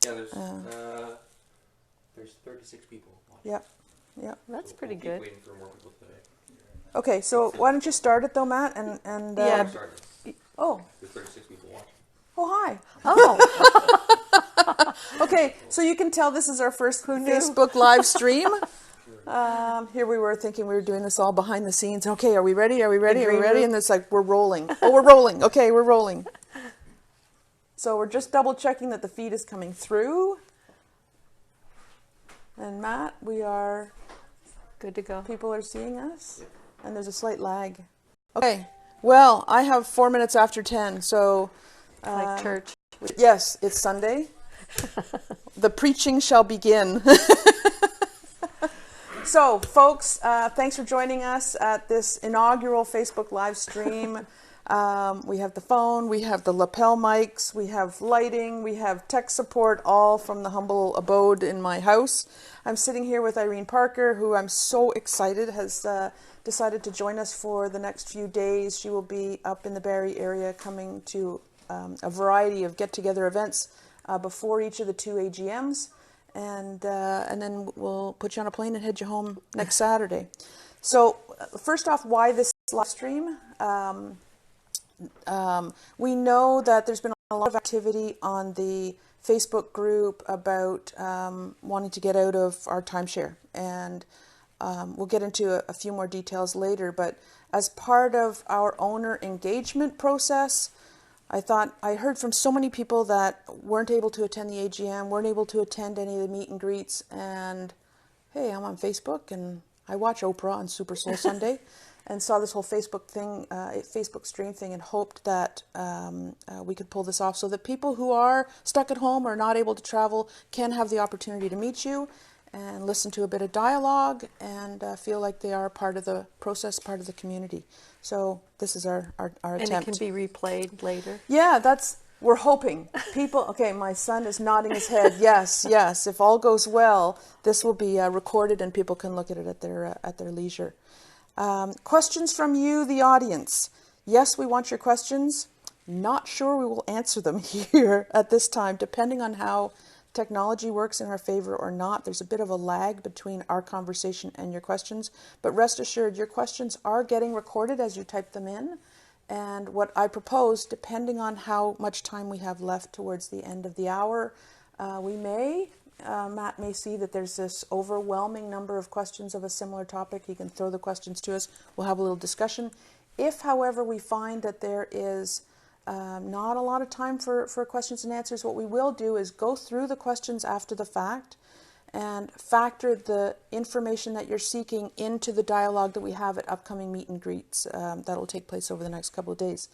Yeah, there's 36 people watching. Yep. Yep. That's So pretty we'll good. keep waiting for more people today. Okay, so why don't you start it though, Matt? Yeah. Oh. There's 36 people watching. Oh, hi. Oh, Okay, so you can tell this is our first knew? Facebook live stream. Here we were thinking we were doing this all behind the scenes. Okay, are we ready? Are we ready? Are we ready? And it's like, we're rolling. Oh, we're rolling. Okay, we're rolling. So we're just double checking that the feed is coming through. And Matt, we are, good to go. people are seeing us. And there's a slight lag. Okay, well, I have 4 minutes after 10, so... Like church. Yes, it's Sunday. The preaching shall begin. So, folks, thanks for joining us at this inaugural Facebook live stream. We have the phone, we have the lapel mics, we have lighting, we have tech support, all from the humble abode in my house. I'm sitting here with Irene Parker, who I'm so excited has decided to join us for the next few days. She will be up in the Barrie area coming to a variety of get-together events before each of the 2 AGMs. And then we'll put you on a plane and head you home next Saturday. So first off, why this live stream? We know that there's been a lot of activity on the Facebook group about wanting to get out of our timeshare. And we'll get into a few more details later. But as part of our owner engagement process, I heard from so many people that weren't able to attend the AGM, weren't able to attend any of the meet and greets, and hey, I'm on Facebook and I watch Oprah on Super Soul Sunday, and saw this whole Facebook thing, Facebook stream thing, and hoped that we could pull this off so that people who are stuck at home or not able to travel can have the opportunity to meet you and listen to a bit of dialogue and feel like they are part of the process, part of the community. So this is our attempt. And it can be replayed later. Yeah, we're hoping. People, okay, my son is nodding his head. Yes, yes. If all goes well, this will be recorded and people can look at it at their leisure. Questions from you, the audience. Yes, we want your questions. Not sure we will answer them here at this time, depending on how technology works in our favor or not. There's a bit of a lag between our conversation and your questions, but rest assured your questions are getting recorded as you type them in. And what I propose, depending on how much time we have left towards the end of the hour, Matt may see that there's this overwhelming number of questions of a similar topic. He can throw the questions to us. We'll have a little discussion. If, however, we find that there is not a lot of time for questions and answers, what we will do is go through the questions after the fact and factor the information that you're seeking into the dialogue that we have at upcoming meet and greets that will take place over the next couple of days.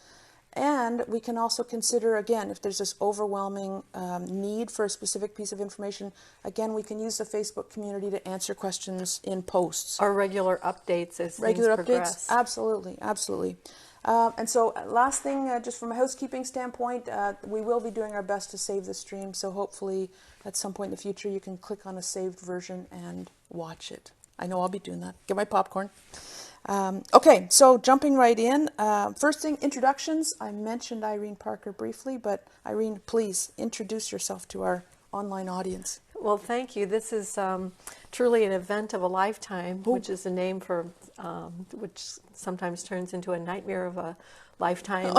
And we can also consider, again, if there's this overwhelming need for a specific piece of information, again, we can use the Facebook community to answer questions in posts. Or regular updates as Regular things updates, progress. absolutely, absolutely. And so last thing, just from a housekeeping standpoint, we will be doing our best to save the stream. So hopefully at some point in the future, you can click on a saved version and watch it. I know I'll be doing that. Get my popcorn. Okay, so jumping right in. First thing, introductions. I mentioned Irene Parker briefly, but Irene, please introduce yourself to our online audience. Well, thank you. This is truly an event of a lifetime, which is a name for, which sometimes turns into a nightmare of a lifetime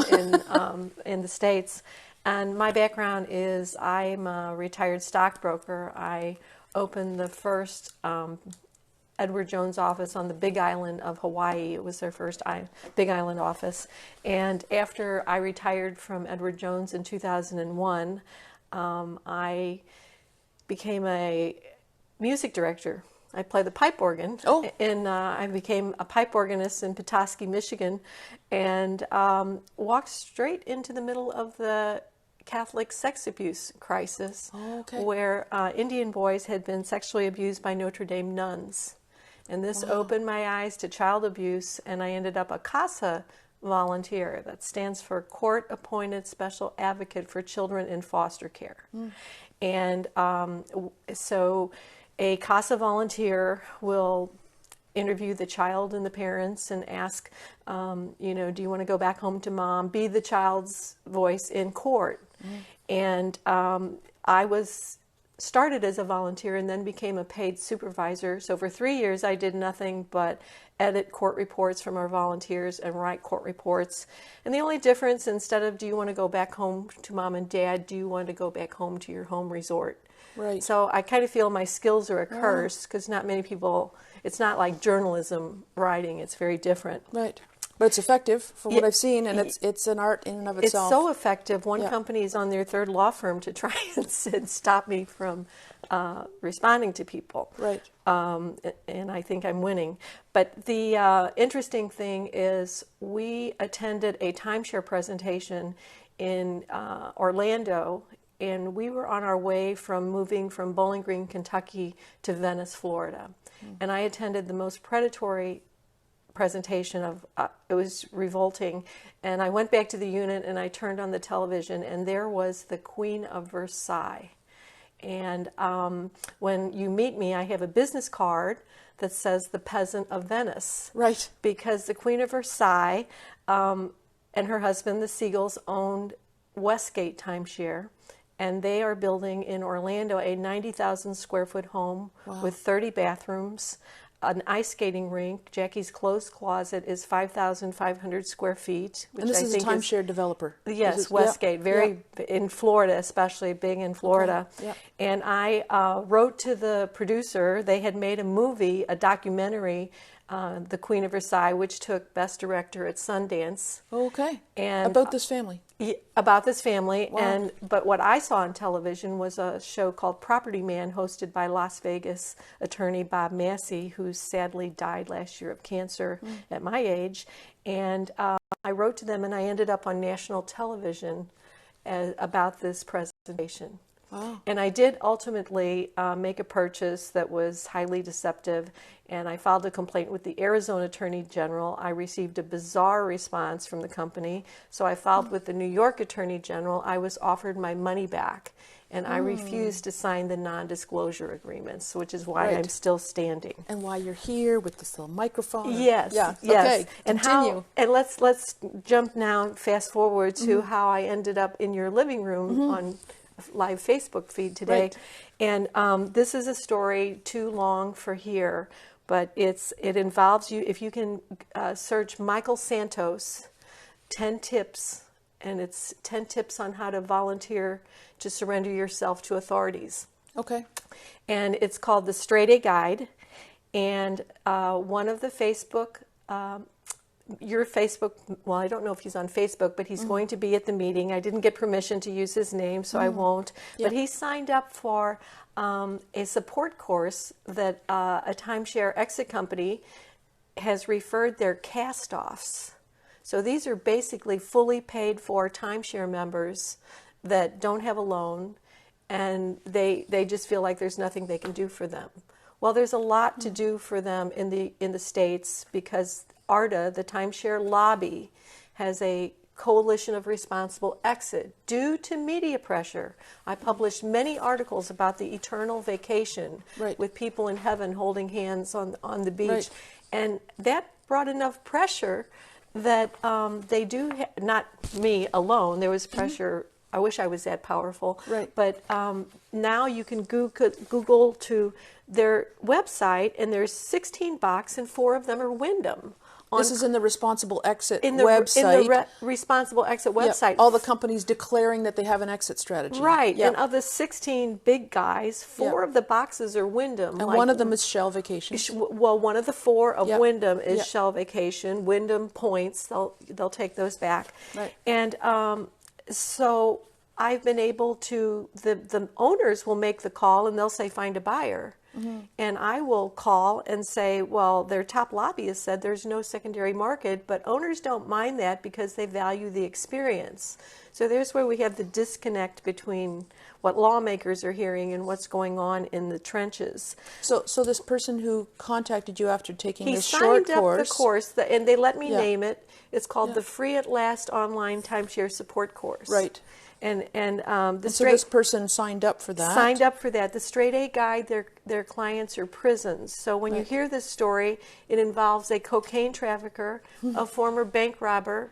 in the States. And my background is I'm a retired stockbroker. I opened the first Edward Jones office on the Big Island of Hawaii. It was their first Big Island office. And after I retired from Edward Jones in 2001, I became a music director. I play the pipe organ, and I became a pipe organist in Petoskey, Michigan, and walked straight into the middle of the Catholic sex abuse crisis, where Indian boys had been sexually abused by Notre Dame nuns. And this opened my eyes to child abuse, and I ended up a CASA volunteer. That stands for Court Appointed Special Advocate for Children in Foster Care. And so a CASA volunteer will interview the child and the parents and ask, do you want to go back home to mom? Be the child's voice in court. And I started as a volunteer and then became a paid supervisor. So for 3 years, I did nothing but edit court reports from our volunteers and write court reports. And the only difference, instead of do you want to go back home to mom and dad, do you want to go back home to your home resort? Right. So I kind of feel my skills are a curse because not many people, it's not like journalism writing, it's very different. Right. But it's effective from what I've seen, and it's an art in and of itself. It's so effective. One company is on their third law firm to try and stop me from responding to people. Right. And I think I'm winning. But the interesting thing is we attended a timeshare presentation in Orlando, and we were on our way from moving from Bowling Green, Kentucky to Venice, Florida. And I attended the most predatory presentation of, it was revolting. And I went back to the unit and I turned on the television and there was the Queen of Versailles. And when you meet me, I have a business card that says the Peasant of Venice. Right. Because the Queen of Versailles and her husband, the Siegels, owned Westgate Timeshare. And they are building in Orlando a 90,000 square foot home with 30 bathrooms, an ice skating rink. Jackie's clothes closet is 5,500 square feet. Which And this I is a think timeshare developer. Yes, Westgate, in Florida, especially big in Florida. Okay. Yep. And I wrote to the producer. They had made a movie, a documentary, The Queen of Versailles, which took Best Director at Sundance. Okay. And about this family. About this family. Wow. But what I saw on television was a show called Property Man, hosted by Las Vegas attorney Bob Massey, who sadly died last year of cancer at my age. And I wrote to them, and I ended up on national television about this presentation. Wow. And I did ultimately make a purchase that was highly deceptive, and I filed a complaint with the Arizona Attorney General. I received a bizarre response from the company, so I filed with the New York Attorney General. I was offered my money back, and I refused to sign the non-disclosure agreements, which is why I'm still standing. And why you're here with this little microphone. Yes. Yeah. Yes. Okay. And Continue. Let's jump now, fast forward to how I ended up in your living room on live Facebook feed today. Right. And this is a story too long for here, but it involves you. If you can search Michael Santos, 10 tips, and it's 10 tips on how to volunteer to surrender yourself to authorities. Okay. And it's called the Straight A Guide. And one of the Facebook, your Facebook, well, I don't know if he's on Facebook, but he's going to be at the meeting. I didn't get permission to use his name, so I won't. But he signed up for a support course that a timeshare exit company has referred their cast-offs. So these are basically fully paid for timeshare members that don't have a loan, and they just feel like there's nothing they can do for them. Well, there's a lot to do for them in the States, because TARDA, the timeshare lobby, has a coalition of responsible exit due to media pressure. I published many articles about the eternal vacation with people in heaven holding hands on the beach. And that brought enough pressure that they do, not me alone, there was pressure. I wish I was that powerful. But now you can Google to their website, and there's 16 boxes, and 4 of them are Wyndham. This is in the Responsible Exit website. website. In the Responsible Exit website. All the companies declaring that they have an exit strategy. Right. And of the 16 big guys, 4 of the boxes are Wyndham. And one of them is Shell Vacations. Well, one of the 4 of Wyndham is Shell Vacation. Wyndham points, they'll take those back. And so I've been able to, the owners will make the call and they'll say, find a buyer. And I will call and say, well, their top lobbyist said there's no secondary market, but owners don't mind that because they value the experience. So there's where we have the disconnect between what lawmakers are hearing and what's going on in the trenches. So this person who contacted you after taking this short course. He signed up the course, and they let me name it. It's called the Free at Last Online Timeshare Support Course. And the So this person signed up for that. signed up for that. The straight A guide, their clients are prisons. So when you hear this story, it involves a cocaine trafficker, a former bank robber,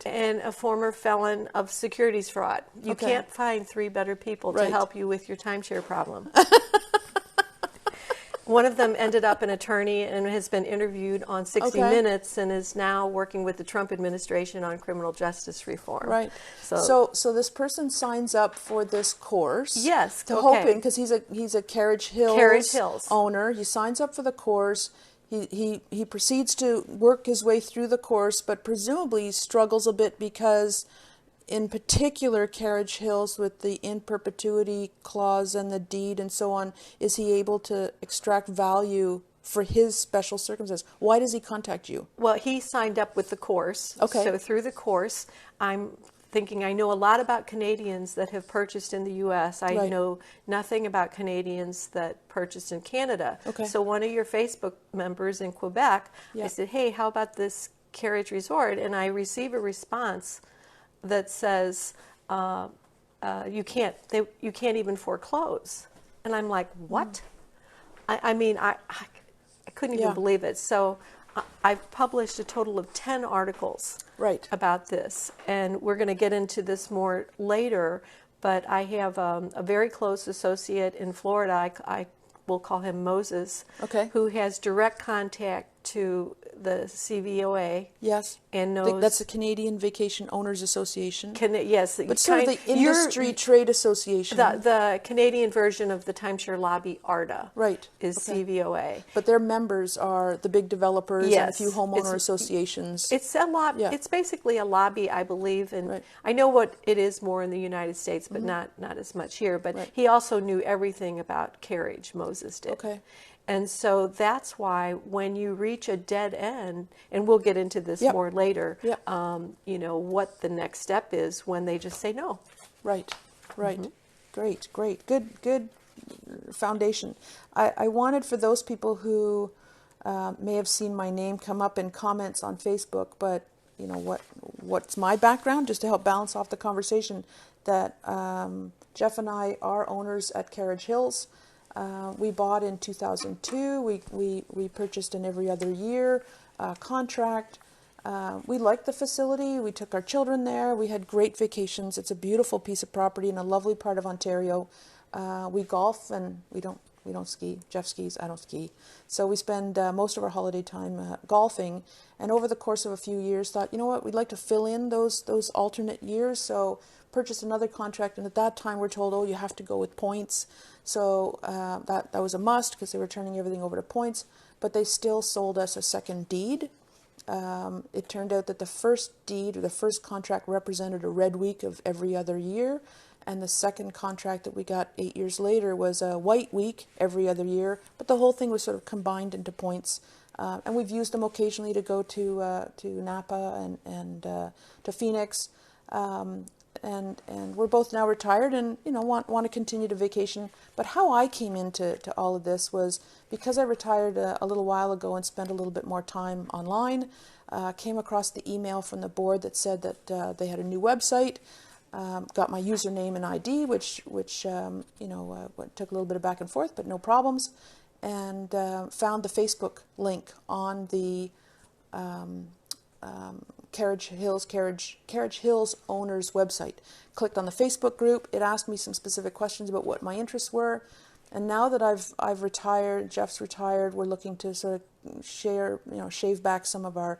and a former felon of securities fraud. You can't find three better people to help you with your timeshare problem. One of them ended up an attorney and has been interviewed on 60 Minutes and is now working with the Trump administration on criminal justice reform. Right. So this person signs up for this course. Yes. Hoping, because he's a Carriage Hills owner. He signs up for the course. He proceeds to work his way through the course, but presumably struggles a bit because, in particular, Carriage Hills with the in-perpetuity clause and the deed and so on, is he able to extract value for his special circumstance? Why does he contact you? Well, he signed up with the course. Okay. So through the course, I'm thinking I know a lot about Canadians that have purchased in the U.S. I know nothing about Canadians that purchased in Canada. Okay. So one of your Facebook members in Quebec, I said, hey, how about this Carriage Resort? And I receive a response that says you can't even foreclose, and I'm like, what? I mean, I couldn't even believe it. So I've published a total of 10 articles about this, and we're going to get into this more later. But I have a very close associate in Florida. I will call him Moses, who has direct contact to the CVOA. Yes. And knows that's the Canadian Vacation Owners Association. Yes. But sort of the industry trade association. The Canadian version of the timeshare lobby, ARDA. Is CVOA. But their members are the big developers and a few homeowner associations. It's a lobby. It's basically a lobby, I believe, and I know what it is more in the United States, but not as much here. But he also knew everything about Carriage, Moses did. And so that's why when you reach a dead end, and we'll get into this more later, you know, what the next step is when they just say no. Great. Good foundation. I wanted, for those people who may have seen my name come up in comments on Facebook, but you know what's my background, just to help balance off the conversation, that Jeff and I are owners at Carriage Hills. We bought in 2002. We purchased an every other year contract. We liked the facility. We took our children there. We had great vacations. It's a beautiful piece of property in a lovely part of Ontario. We golf and we don't ski. Jeff skis. I don't ski. So we spend most of our holiday time golfing. And over the course of a few years, thought, you know what, we'd like to fill in those alternate years. So purchased another contract. And at that time, we're told, oh, you have to go with points. So that was a must because they were turning everything over to points, but they still sold us a second deed. It turned out that the first deed, or the first contract, represented a red week of every other year, and the second contract that we got 8 years later was a white week every other year, but the whole thing was sort of combined into points. And we've used them occasionally to go to Napa and to Phoenix. And we're both now retired and, you know, want to continue to vacation. But how I came into all of this was because I retired a little while ago and spent a little bit more time online, came across the email from the board that said that they had a new website, got my username and ID, which you know, took a little bit of back and forth, but no problems, and found the Facebook link on the Carriage Hills owners website. Clicked on the Facebook group. It asked me some specific questions about what my interests were. And now that I've retired, Jeff's retired, we're looking to sort of shave back some of our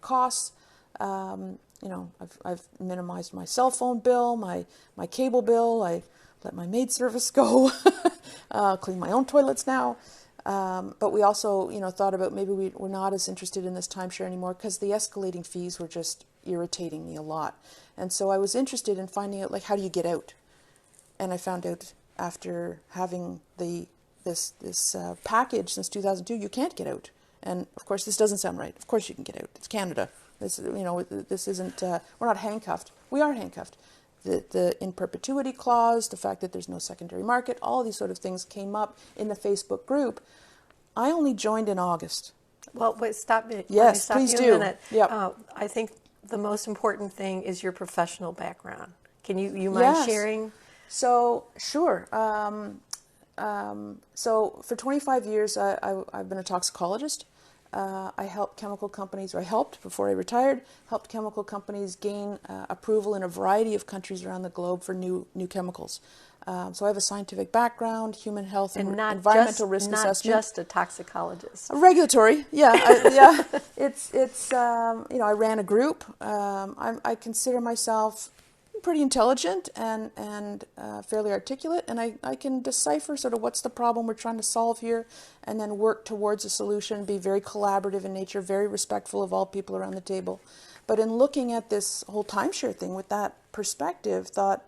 costs. You know, I've minimized my cell phone bill, my cable bill. I let my maid service go. Clean my own toilets now. But we also, you know, thought about maybe we're not as interested in this timeshare anymore because the escalating fees were just irritating me a lot. And so I was interested in finding out, like, how do you get out? And I found out after having this package since 2002, you can't get out. And of course, this doesn't sound right. Of course you can get out. It's Canada. This isn't. We're not handcuffed. We are handcuffed. The in-perpetuity clause, the fact that there's no secondary market, all these sort of things came up in the Facebook group. I only joined in August. Well, wait, stop me. Yes, stop please you do. A minute. Yep. I think the most important thing is your professional background. Can you mind Yes. sharing? So, sure. So for 25 years, I've been a toxicologist. I helped chemical companies, or I helped before I retired, helped chemical companies gain approval in a variety of countries around the globe for new chemicals. So I have a scientific background, human health and environmental risk assessment. Not just a toxicologist. Regulatory, yeah, yeah. It's I ran a group. I consider myself pretty intelligent and fairly articulate, and I can decipher sort of what's the problem we're trying to solve here, and then work towards a solution, be very collaborative in nature, very respectful of all people around the table. But in looking at this whole timeshare thing with that perspective, thought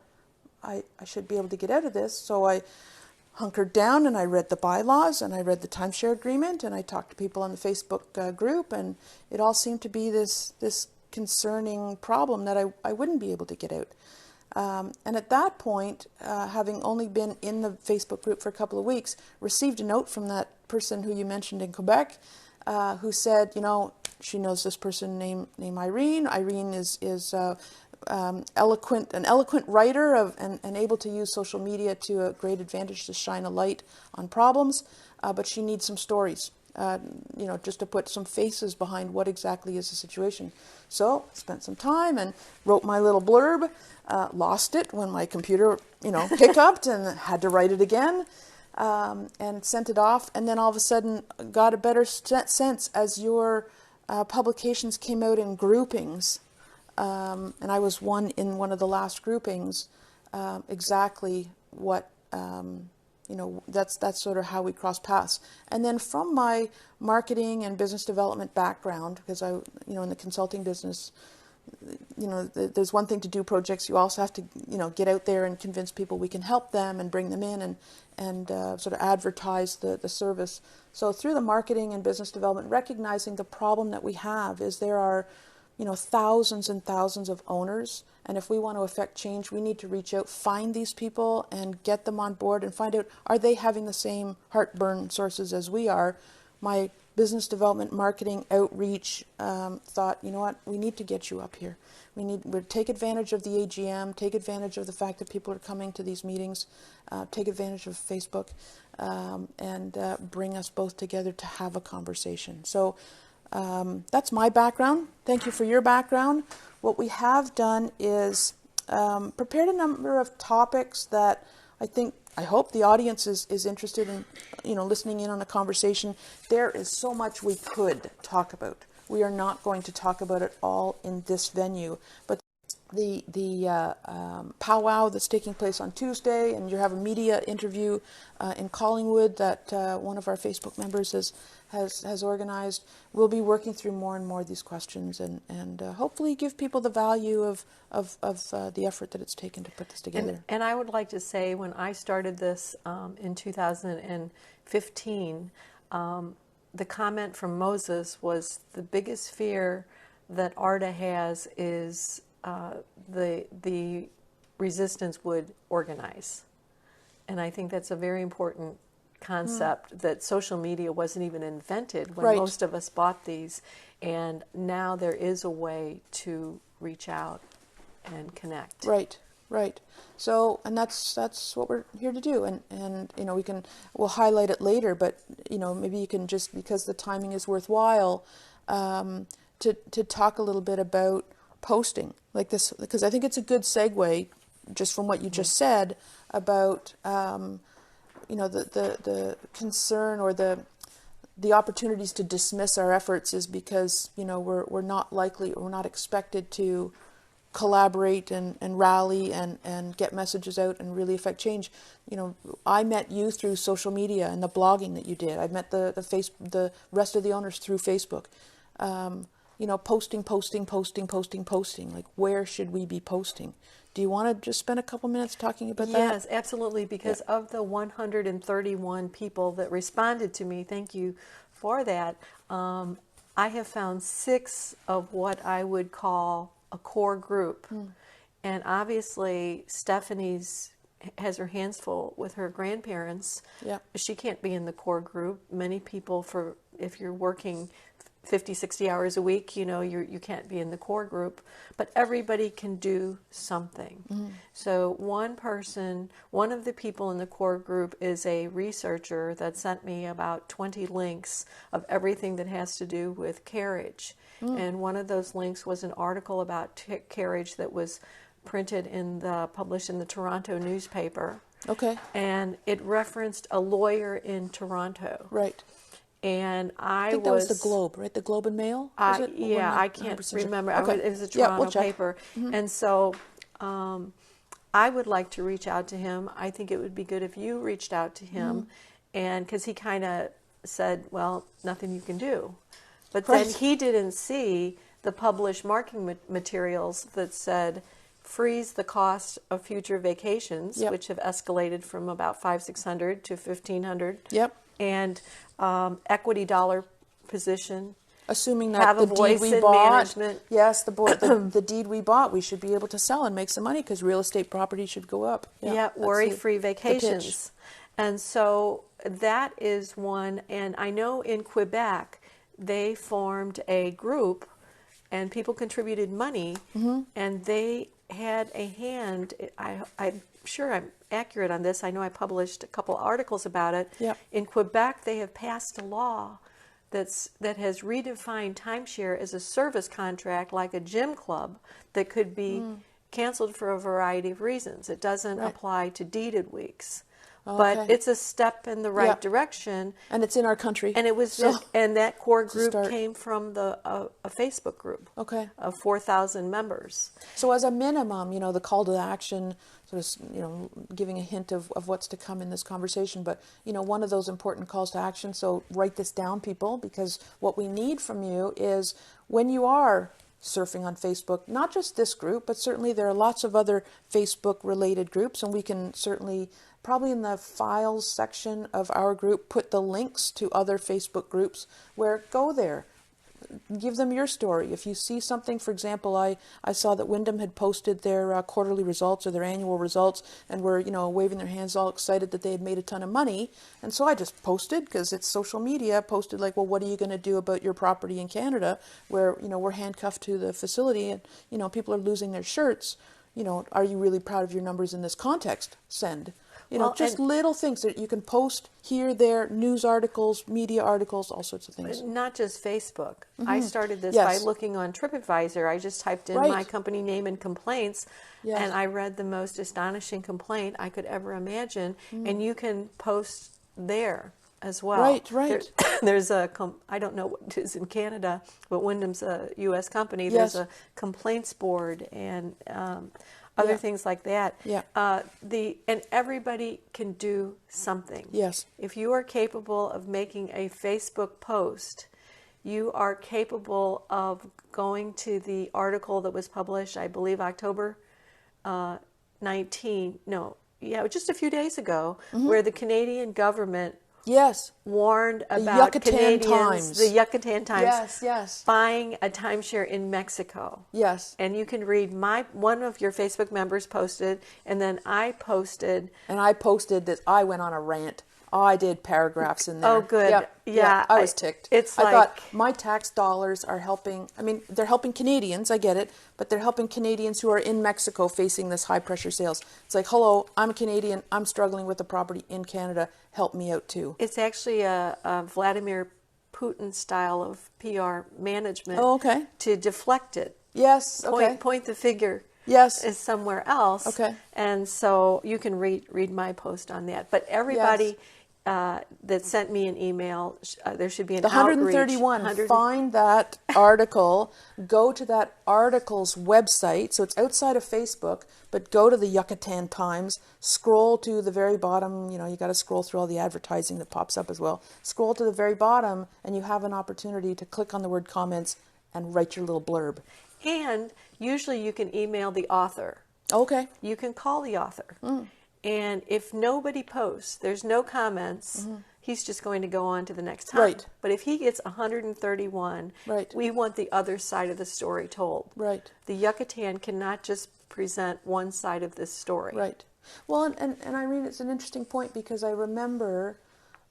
I should be able to get out of this. So I hunkered down and I read the bylaws and I read the timeshare agreement and I talked to people on the Facebook group, and it all seemed to be this concerning problem that I wouldn't be able to get out. And at that point, having only been in the Facebook group for a couple of weeks, received a note from that person who you mentioned in Quebec, who said, she knows this person named Irene. Irene is an eloquent writer and able to use social media to a great advantage to shine a light on problems, but she needs some stories. Just to put some faces behind what exactly is the situation. So I spent some time and wrote my little blurb, lost it when my computer, hiccuped and had to write it again, and sent it off. And then all of a sudden got a better sense as your publications came out in groupings, and I was in one of the last groupings, exactly what that's sort of how we cross paths. And then from my marketing and business development background, because I, in the consulting business, there's one thing to do projects. You also have to, get out there and convince people we can help them and bring them in and sort of advertise the service. So through the marketing and business development, recognizing the problem that we have is there are, thousands and thousands of owners. And if we want to affect change, we need to reach out, find these people and get them on board and find out, are they having the same heartburn sources as we are? My business development, marketing, outreach thought, we need to get you up here. We take advantage of the AGM, take advantage of the fact that people are coming to these meetings, take advantage of Facebook, and bring us both together to have a conversation. So that's my background. Thank you for your background. What we have done is prepared a number of topics that I hope the audience is interested in, listening in on a conversation. There is so much we could talk about. We are not going to talk about it all in this venue, but the powwow that's taking place on Tuesday, and you have a media interview in Collingwood that one of our Facebook members has organized. We'll be working through more and more of these questions and hopefully give people the value of the effort that it's taken to put this together. And I would like to say, when I started this in 2015, the comment from Moses was the biggest fear that ARDA has is the resistance would organize. And I think that's a very important concept, that social media wasn't even invented when most of us bought these, and now there is a way to reach out and connect. Right. So, and that's what we're here to do, and we'll highlight it later, but maybe you can just, because the timing is worthwhile, to talk a little bit about posting like this, because I think it's a good segue just from what you just said about the concern or the opportunities to dismiss our efforts is because we're not likely, or we're not expected to collaborate and rally and get messages out and really affect change. I met you through social media and the blogging that you did. I met the rest of the owners through Facebook. Posting. Like, where should we be posting? Do you want to just spend a couple minutes talking about that? Yes, absolutely, because of the 131 people that responded to me, thank you for that, I have found 6 of what I would call a core group. And obviously, Stephanie has her hands full with her grandparents. She can't be in the core group. Many people, if you're working 50, 60 hours a week, you can't be in the core group, but everybody can do something. So one of the people in the core group is a researcher that sent me about 20 links of everything that has to do with carriage. And one of those links was an article about carriage that was published in the Toronto newspaper. Okay. And it referenced a lawyer in Toronto. Right. And I think that was the Globe, right? The Globe and Mail? Was it? Yeah, I can't remember. Okay. It was a Toronto we'll check. paper. And so I would like to reach out to him. I think it would be good if you reached out to him, and because he kind of said, well, nothing you can do. But then he didn't see the published marketing materials that said, freeze the cost of future vacations, which have escalated from about $500-600 to $1,500. Yep. And equity dollar position. Assuming that have the a voice deed we in bought, management. yes, the deed we bought, we should be able to sell and make some money because real estate property should go up. Yeah, worry-free vacations. And so that is one. And I know in Quebec, they formed a group and people contributed money, and they had a hand. I'm sure I'm accurate on this. I know I published a couple articles about it. Yep. In Quebec, they have passed a law that has redefined timeshare as a service contract, like a gym club, that could be canceled for a variety of reasons. It doesn't apply to deeded weeks. But it's a step in the right direction, and it's in our country. And it was, and that core group came from a Facebook group, of 4,000 members. So, as a minimum, the call to action, sort of, giving a hint of what's to come in this conversation. But one of those important calls to action. So, write this down, people, because what we need from you is when you are surfing on Facebook, not just this group, but certainly there are lots of other Facebook-related groups, and we can certainly, probably in the files section of our group, put the links to other Facebook groups where go there. Give them your story. If you see something, for example, I saw that Wyndham had posted their quarterly results or their annual results and were, waving their hands all excited that they had made a ton of money. And so I just posted, because it's social media, posted like, well, what are you going to do about your property in Canada where, we're handcuffed to the facility and, people are losing their shirts. Are you really proud of your numbers in this context? Send. Just little things that you can post here, there, news articles, media articles, all sorts of things. Not just Facebook. I started this by looking on TripAdvisor. I just typed in my company name and complaints, and I read the most astonishing complaint I could ever imagine, and you can post there as well. Right. There's I don't know what it is in Canada, but Wyndham's a U.S. company. There's a complaints board and other things like that. And everybody can do something. Yes. If you are capable of making a Facebook post, you are capable of going to the article that was published, I believe, October 19. No, just a few days ago, where the Canadian government warned about Canadians, the Yucatan Times, buying a timeshare in Mexico. Yes. And you can read one of your Facebook members posted, and then I posted. And I posted that I went on a rant. I did paragraphs in there. Oh, good. Yeah. I was ticked. I thought my tax dollars are helping. I mean, they're helping Canadians, I get it, but they're helping Canadians who are in Mexico facing this high pressure sales. It's like, hello, I'm a Canadian. I'm struggling with a property in Canada. Help me out too. It's actually a Vladimir Putin style of PR management to deflect it. Yes. Point the figure. Yes. Is somewhere else. Okay. And so you can read my post on that. But everybody that sent me an email, there should be an outreach. 131. Find that article. Go to that article's website. So it's outside of Facebook, but go to the Yucatan Times. Scroll to the very bottom. You got to scroll through all the advertising that pops up as well. Scroll to the very bottom, and you have an opportunity to click on the word comments and write your little blurb. And usually you can email the author. Okay. You can call the author. And if nobody posts, there's no comments, he's just going to go on to the next time. Right. But if he gets 131, we want the other side of the story told. Right. The Yucatan cannot just present one side of this story. Right. Well, and Irene, it's an interesting point because I remember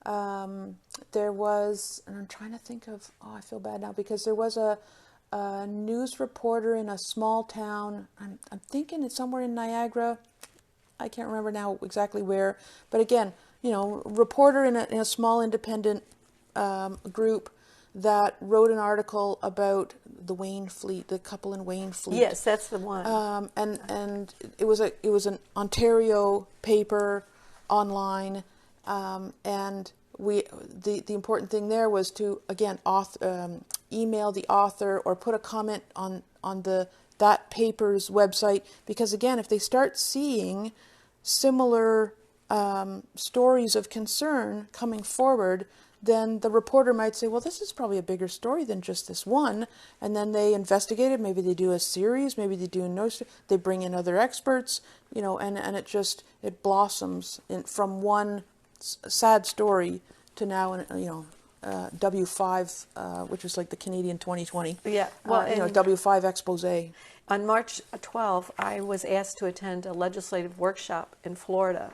There was, and I'm trying to think of, I feel bad now, because there was a news reporter in a small town, I'm thinking it's somewhere in Niagara, I can't remember now exactly where, but again, reporter in a small independent group that wrote an article about the Wayne Fleet, the couple in Wayne Fleet. Yes, that's the one. And it was an Ontario paper online, and the important thing there was to again email the author or put a comment on that paper's website, because again, if they start seeing similar stories of concern coming forward, then the reporter might say, well, this is probably a bigger story than just this one. And then they investigate it. Maybe they do a series. Maybe they do they bring in other experts, and it blossoms from one sad story to now, W5, which is like the Canadian 2020. Yeah. Well, W5 expose. On March 12th, I was asked to attend a legislative workshop in Florida,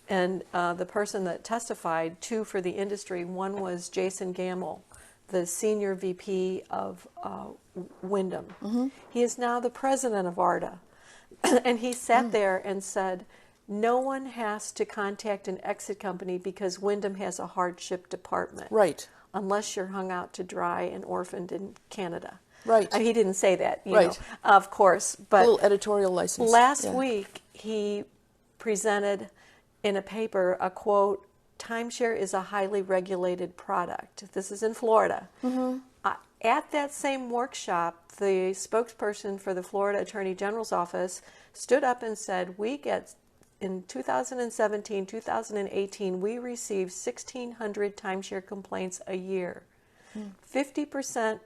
and the person that testified, two for the industry, one was Jason Gamble, the senior VP of Wyndham. He is now the president of ARDA, and he sat there and said, no one has to contact an exit company because Wyndham has a hardship department. Right. Unless you're hung out to dry and orphaned in Canada. Right. He didn't say that, you right. know, of course. But a little editorial license. Last week, he presented in a paper a quote, timeshare is a highly regulated product. This is in Florida. At that same workshop, the spokesperson for the Florida Attorney General's office stood up and said, in 2017, 2018, we received 1,600 timeshare complaints a year. 50%,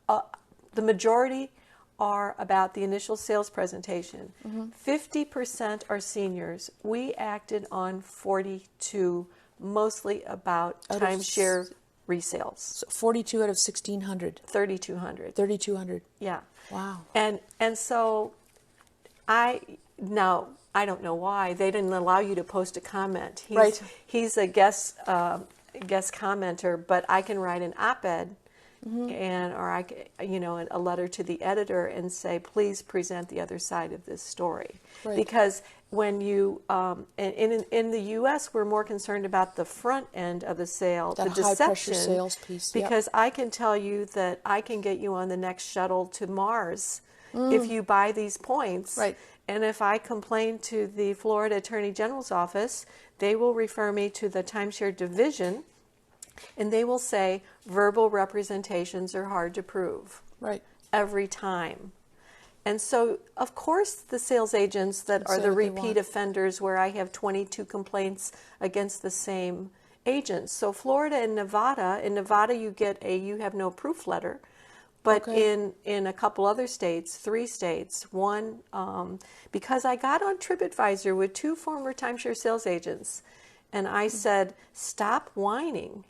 the majority are about the initial sales presentation. 50% are seniors. We acted on 42, mostly about timeshare resales. So 42 out of 1,600. 3,200. 3,200. Yeah. Wow. And so I don't know why they didn't allow you to post a comment. He's a guest commenter, but I can write an op-ed or a letter to the editor and say, please present the other side of this story. Right. Because when you in the U.S., we're more concerned about the front end of the sale, that the deception, high pressure sales piece. Because I can tell you that I can get you on the next shuttle to Mars if you buy these points. Right. And if I complain to the Florida Attorney General's office, they will refer me to the timeshare division, and they will say verbal representations are hard to prove. Right. Every time. And so, of course, the sales agents that are the repeat offenders, where I have 22 complaints against the same agents. So Florida and Nevada, you have no proof letter. But in a couple other states, 3 states, one, because I got on TripAdvisor with 2 former timeshare sales agents, and I said, stop whining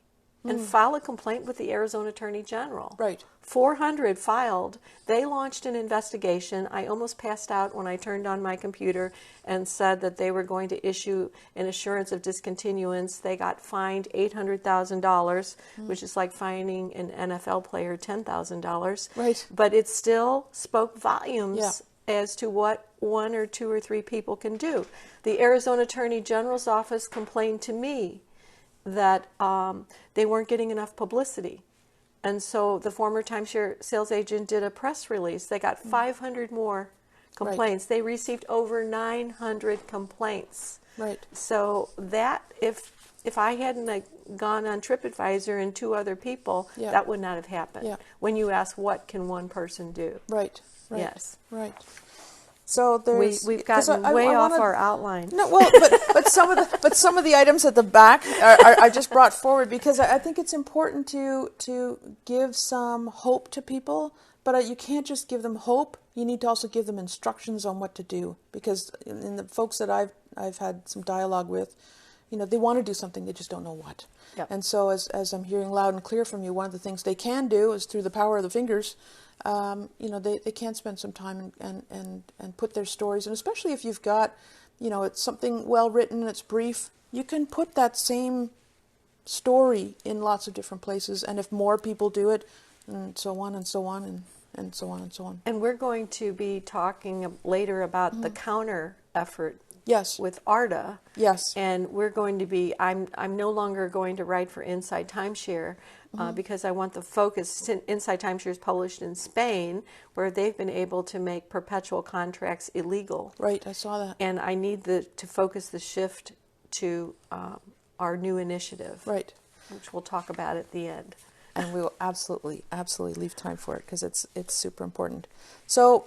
and file a complaint with the Arizona Attorney General. Right. 400 filed. They launched an investigation. I almost passed out when I turned on my computer and said that they were going to issue an assurance of discontinuance. They got fined $800,000, which is like fining an NFL player $10,000. Right. But it still spoke volumes as to what 1 or 2 or 3 people can do. The Arizona Attorney General's office complained to me that they weren't getting enough publicity. And so the former timeshare sales agent did a press release. They got 500 more complaints. Right. They received over 900 complaints. Right. So that, if I hadn't gone on TripAdvisor and 2 other people, that would not have happened. Yeah. When you ask, what can one person do? Right. Right. Yes. Right. So we've gotten way off our outline. No, well, but some of the items at the back are just brought forward because I think it's important to give some hope to people, but you can't just give them hope. You need to also give them instructions on what to do, because in the folks that I've had some dialogue with, they want to do something, they just don't know what. Yep. And so as I'm hearing loud and clear from you, one of the things they can do is through the power of the fingers. They can spend some time and put their stories, and especially if you've got, it's something well written, it's brief, you can put that same story in lots of different places. And if more people do it, and so on and so on and so on and so on. And we're going to be talking later about the counter effort. Yes. With TARDA. Yes. And we're going to be, I'm no longer going to write for Inside Timeshare because I want the focus. Inside Timeshare is published in Spain, where they've been able to make perpetual contracts illegal. Right, I saw that. And I need to focus the shift to our new initiative. Right. Which we'll talk about at the end. And we will absolutely leave time for it because it's super important. So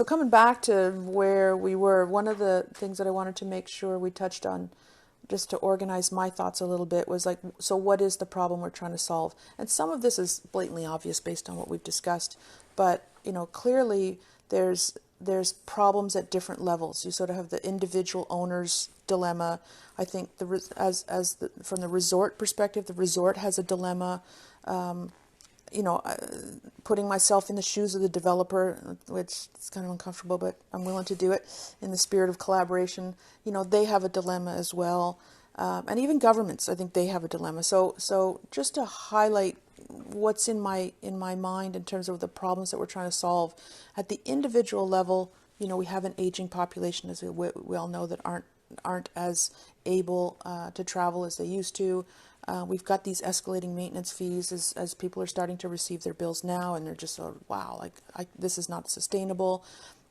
coming back to where we were, one of the things that I wanted to make sure we touched on, just to organize my thoughts a little bit, was like, so what is the problem we're trying to solve? And some of this is blatantly obvious based on what we've discussed, but clearly there's problems at different levels. You sort of have the individual owner's dilemma. I think from the resort perspective, the resort has a dilemma. Putting myself in the shoes of the developer, which is kind of uncomfortable, but I'm willing to do it in the spirit of collaboration. They have a dilemma as well. And even governments, I think they have a dilemma. So just to highlight what's in my mind in terms of the problems that we're trying to solve, at the individual level, we have an aging population, as we all know, that aren't as able to travel as they used to. We've got these escalating maintenance fees as people are starting to receive their bills now, and they're just so, wow, this is not sustainable.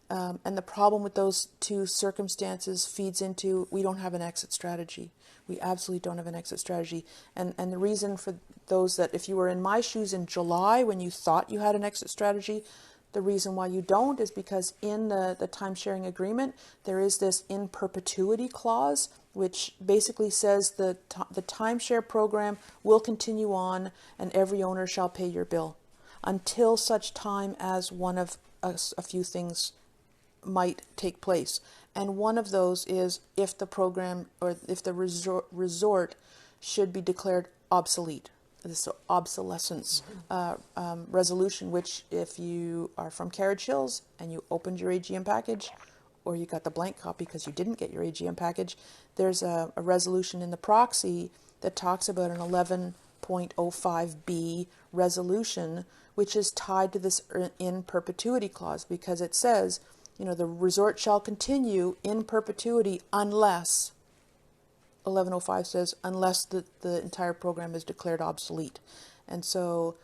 And the problem with those two circumstances feeds into, we don't have an exit strategy. We absolutely don't have an exit strategy. And the reason for those that, if you were in my shoes in July when you thought you had an exit strategy, the reason why you don't is because in the time-sharing agreement, there is this in-perpetuity clause, which basically says the timeshare program will continue on and every owner shall pay your bill until such time as one of a few things might take place. And one of those is if the program or if the resort should be declared obsolete. This obsolescence resolution, which if you are from Carriage Hills and you opened your AGM package, or you got the blank copy because you didn't get your AGM package, there's a resolution in the proxy that talks about an 11.05B resolution, which is tied to this in perpetuity clause, because it says, the resort shall continue in perpetuity unless 1105 says unless the entire program is declared obsolete. And so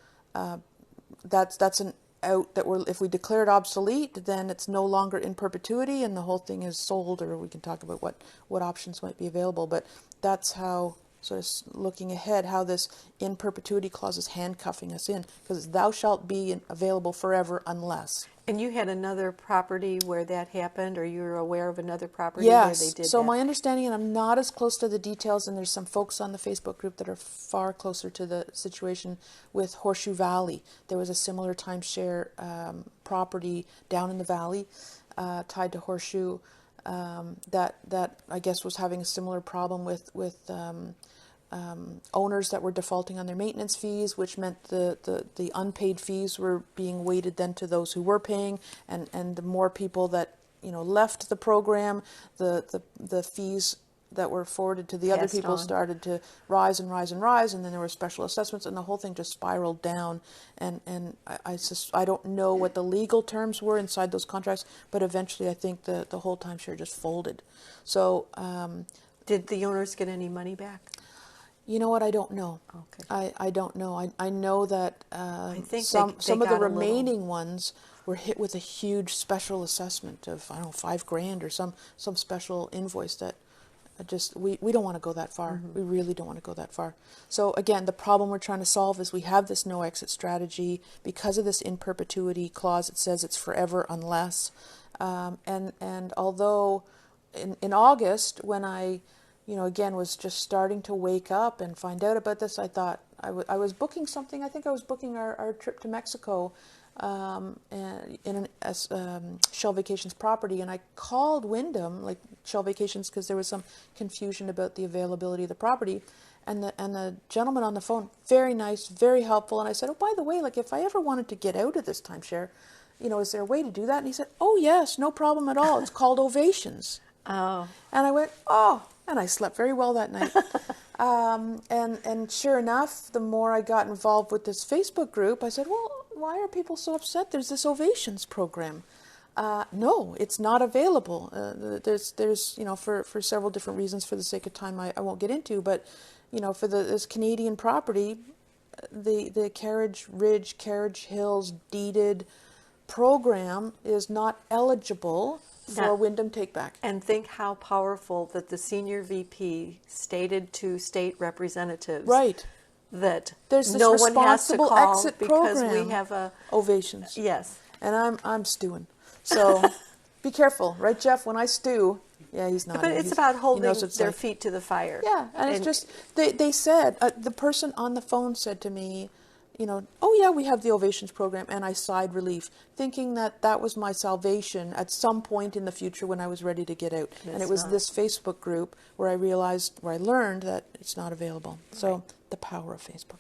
that's an out that if we declare it obsolete, then it's no longer in perpetuity and the whole thing is sold, or we can talk about what options might be available. But that's how, sort of looking ahead, how this in perpetuity clause is handcuffing us in, because thou shalt be available forever unless. And you had another property where that happened, or you were aware of another property where they did that? Yes. So my understanding, and I'm not as close to the details, and there's some folks on the Facebook group that are far closer to the situation with Horseshoe Valley. There was a similar timeshare property down in the valley tied to Horseshoe that I guess was having a similar problem with owners that were defaulting on their maintenance fees, which meant the unpaid fees were being weighted then to those who were paying, and the more people that left the program, the fees that were forwarded to the other people started to rise and rise and rise, and then there were special assessments, and the whole thing just spiraled down. And I don't know what the legal terms were inside those contracts, but eventually I think the whole timeshare just folded. So did the owners get any money back? You know what? I don't know. Okay. I don't know. I know that I think some of the remaining little ones were hit with a huge special assessment of, I don't know, $5,000 or some special invoice that we don't want to go that far. Mm-hmm. We really don't want to go that far. So again, the problem we're trying to solve is we have this no exit strategy because of this in perpetuity clause. It says it's forever unless. And although in August, when I again, was just starting to wake up and find out about this, I thought I was booking something. I think I was booking our trip to Mexico in a Shell Vacations property, and I called Wyndham, like Shell Vacations, because there was some confusion about the availability of the property. And the gentleman on the phone, very nice, very helpful. And I said, oh, by the way, like if I ever wanted to get out of this timeshare, is there a way to do that? And he said, oh, yes, no problem at all. It's called Ovations. Oh. And I went, oh. And I slept very well that night. And sure enough, the more I got involved with this Facebook group, I said, well, why are people so upset? There's this Ovations program. No, it's not available. There's for several different reasons. For the sake of time, I won't get into. But for this Canadian property, the Carriage Hills deeded program is not eligible for Wyndham takeback. And think how powerful that the senior VP stated to state representatives. Right. That there's this no one has to responsible call exit because program. we have a Ovations. Yes. And I'm stewing. So be careful, right, Jeff? When I stew, yeah, he's not. But it's about holding their feet to the fire. Yeah, and it's just they said the person on the phone said to me, oh yeah, we have the Ovations program, and I sighed relief, thinking that was my salvation at some point in the future when I was ready to get out. And it was this Facebook group where I learned that it's not available. Right. So the power of Facebook.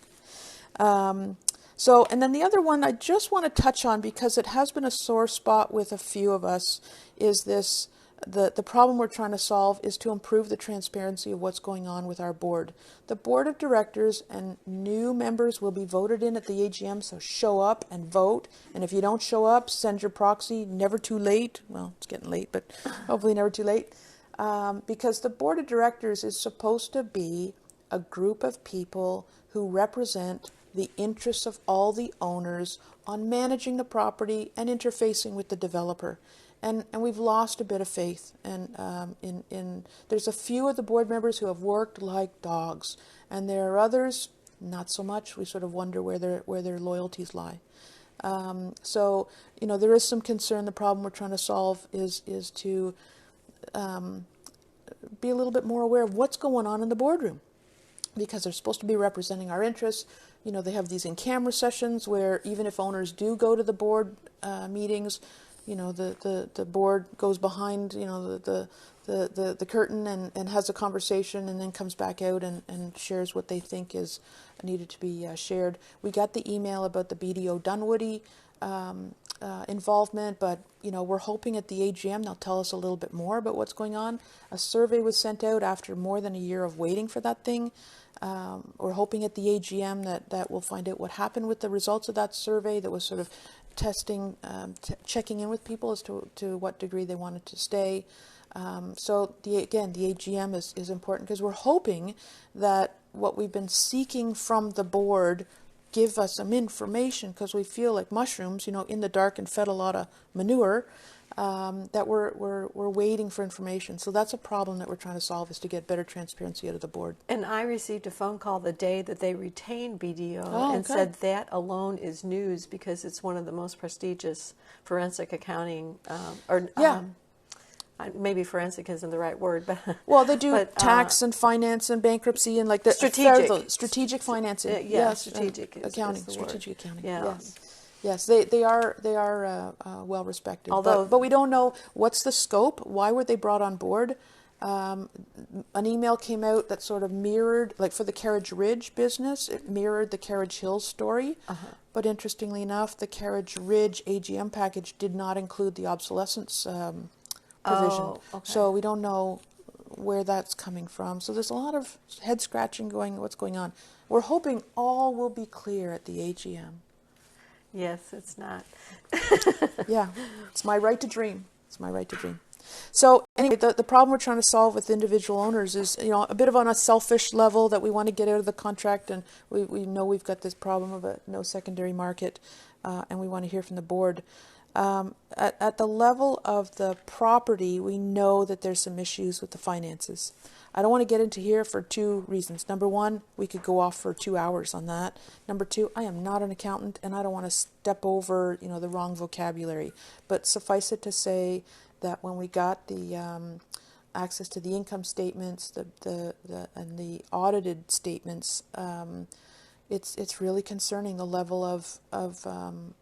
And then the other one I just want to touch on, because it has been a sore spot with a few of us, is this. The problem we're trying to solve is to improve the transparency of what's going on with our board. The board of directors and new members will be voted in at the AGM, so show up and vote. And if you don't show up, send your proxy. Never too late. Well, it's getting late, but hopefully never too late. Because the board of directors is supposed to be a group of people who represent the interests of all the owners on managing the property and interfacing with the developer. And we've lost a bit of faith. And there's a few of the board members who have worked like dogs, and there are others not so much. We sort of wonder where their loyalties lie. So there is some concern. The problem we're trying to solve is to be a little bit more aware of what's going on in the boardroom, because they're supposed to be representing our interests. They have these in-camera sessions where even if owners do go to the board meetings, the board goes behind, the curtain and has a conversation, and then comes back out and shares what they think is needed to be shared. We got the email about the BDO Dunwoody involvement, but we're hoping at the AGM they'll tell us a little bit more about what's going on. A survey was sent out after more than a year of waiting for that thing. We're hoping at the AGM that we'll find out what happened with the results of that survey that was sort of testing, checking in with people as to what degree they wanted to stay. So the AGM is important, because we're hoping that what we've been seeking from the board give us some information, because we feel like mushrooms, in the dark and fed a lot of manure, that we're waiting for information. So that's a problem that we're trying to solve, is to get better transparency out of the board. And I received a phone call the day that they retained BDO and said that alone is news, because it's one of the most prestigious forensic accounting, maybe forensic isn't the right word, but well, they do tax and finance and bankruptcy and like the strategic financing. Strategic accounting, is the strategic word. accounting. Yeah. Yes, they are well respected. Although, but we don't know what's the scope. Why were they brought on board? An email came out that sort of mirrored, like for the Carriage Ridge business, it mirrored the Carriage Hills story. But interestingly enough, the Carriage Ridge AGM package did not include the obsolescence provision. So we don't know where that's coming from. So there's a lot of head scratching what's going on. We're hoping all will be clear at the AGM. Yes, it's not. Yeah, it's my right to dream. It's my right to dream. So anyway, the problem we're trying to solve with individual owners is, a bit of on a selfish level, that we want to get out of the contract, and we know we've got this problem of a no secondary market, and we want to hear from the board. At the level of the property, we know that there's some issues with the finances. I don't want to get into here for two reasons. Number one, we could go off for 2 hours on that. Number two, I am not an accountant, and I don't want to step over, the wrong vocabulary. But suffice it to say that when we got the access to the income statements, and the audited statements, it's really concerning, the level of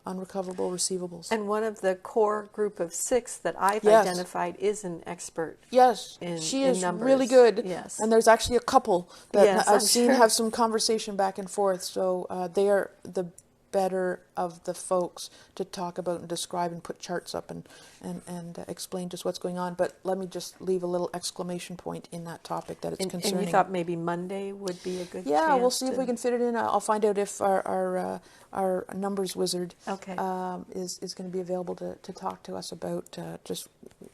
unrecoverable receivables. And one of the core group of 6 that I've identified is an expert. Yes, in, she in is numbers. really good. Yes. And there's actually a couple that I've seen sure. have some conversation back and forth. So they are the better of the folks to talk about and describe and put charts up and explain just what's going on. But let me just leave a little exclamation point in that topic that it's concerning. And you thought maybe Monday would be a good chance? Yeah, we'll see if we can fit it in. I'll find out if our numbers wizard is going to be available to talk to us about just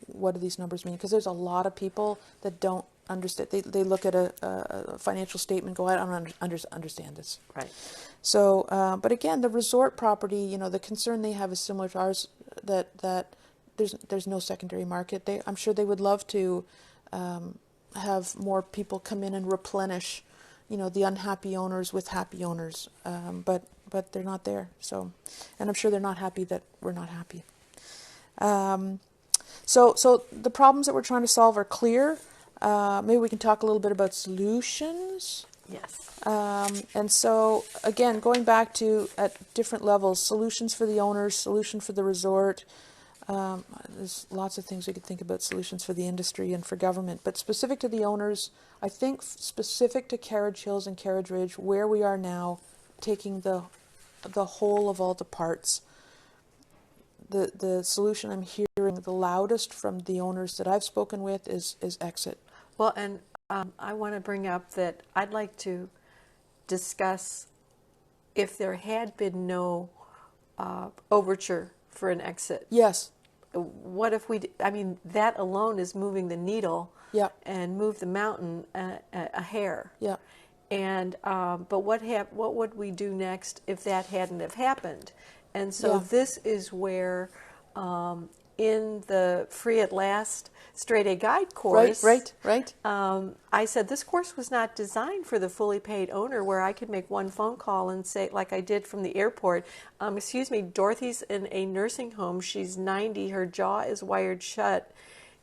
what do these numbers mean, because there's a lot of people that don't understand. They look at a financial statement, go, I don't understand this. Right. So, but again, the resort property, the concern they have is similar to ours, that there's no secondary market. I'm sure they would love to have more people come in and replenish, the unhappy owners with happy owners, but they're not there. So, and I'm sure they're not happy that we're not happy. So the problems that we're trying to solve are clear. Maybe we can talk a little bit about solutions. Yes. And so, again, going back to at different levels, solutions for the owners, solution for the resort. There's lots of things we could think about, solutions for the industry and for government. But specific to the owners, I think specific to Carriage Hills and Carriage Ridge, where we are now, taking the whole of all the parts, the solution I'm hearing the loudest from the owners that I've spoken with is exit. Well, and I want to bring up that I'd like to discuss if there had been no overture for an exit. Yes. What if that alone is moving the needle. Yeah. And move the mountain a hair. Yeah. And but what would we do next if that hadn't have happened? And so this is where in the Free at Last Straight A Guide course, right. I said this course was not designed for the fully paid owner, where I could make one phone call and say, like I did from the airport, excuse me, Dorothy's in a nursing home. She's 90. Her jaw is wired shut,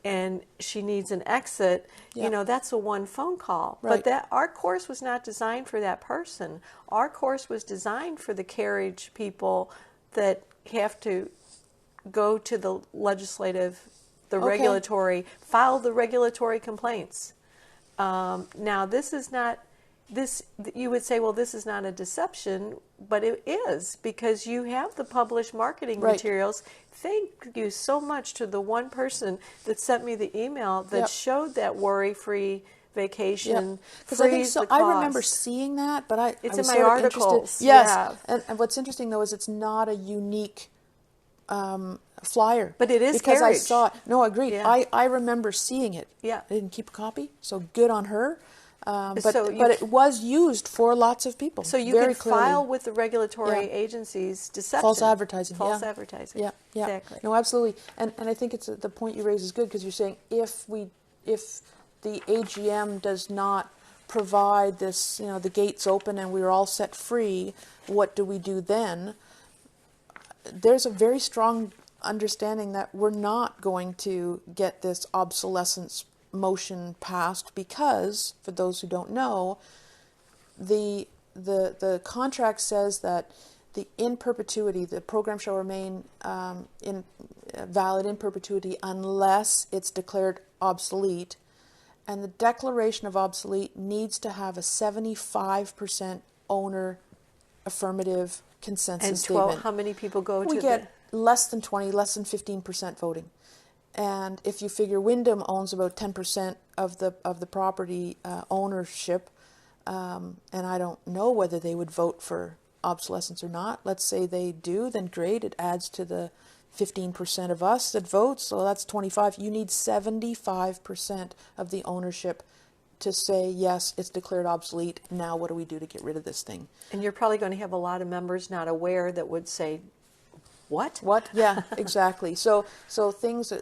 and she needs an exit. Yeah. That's a one phone call. Right. But our course was not designed for that person. Our course was designed for the carriage people that have to go to the regulatory, file the regulatory complaints. Now, this is not, you would say, well, this is not a deception, but it is, because you have the published marketing materials. Thank you so much to the one person that sent me the email that showed that worry-free vacation. Because I think so. I remember seeing that, but it's I was in my articles. Yes, and what's interesting though is it's not a unique flyer. But it is because Carriage. I saw it. No, agreed. Yeah. I remember seeing it. Yeah, I didn't keep a copy, so good on her. But so it was used for lots of people. So you very could clearly file with the regulatory agencies deception. False advertising. False advertising. Yeah. Exactly. No, absolutely. And I think it's the point you raise is good, because you're saying if the AGM does not provide this, the gates open and we're all set free, what do we do then? There's a very strong understanding that we're not going to get this obsolescence motion passed, because, for those who don't know, the contract says that the in-perpetuity, the program shall remain valid in perpetuity unless it's declared obsolete. And the declaration of obsolete needs to have a 75% owner affirmative consensus statement. How many people go to We get less than 20, less than 15% voting. And if you figure Wyndham owns about 10% of the property ownership, and I don't know whether they would vote for obsolescence or not. Let's say they do, then great. It adds to the 15% of us that votes, so that's 25. You need 75% of the ownership to say, yes, it's declared obsolete. Now what do we do to get rid of this thing? And you're probably going to have a lot of members not aware that would say, what? Yeah, exactly. So things,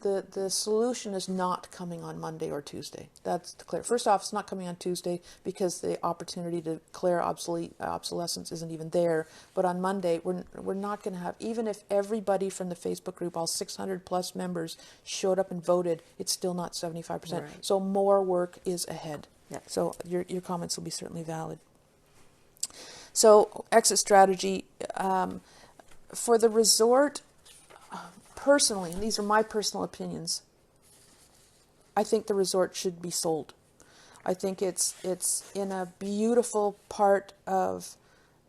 the solution is not coming on Monday or Tuesday. That's clear. First off, it's not coming on Tuesday because the opportunity to declare obsolescence isn't even there. But on Monday, we're not going to have, even if everybody from the Facebook group, all 600 plus members, showed up and voted, it's still not 75%. Right. So more work is ahead. Yeah. So your comments will be certainly valid. So exit strategy. For the resort, personally, and these are my personal opinions, I think the resort should be sold. I think it's in a beautiful part of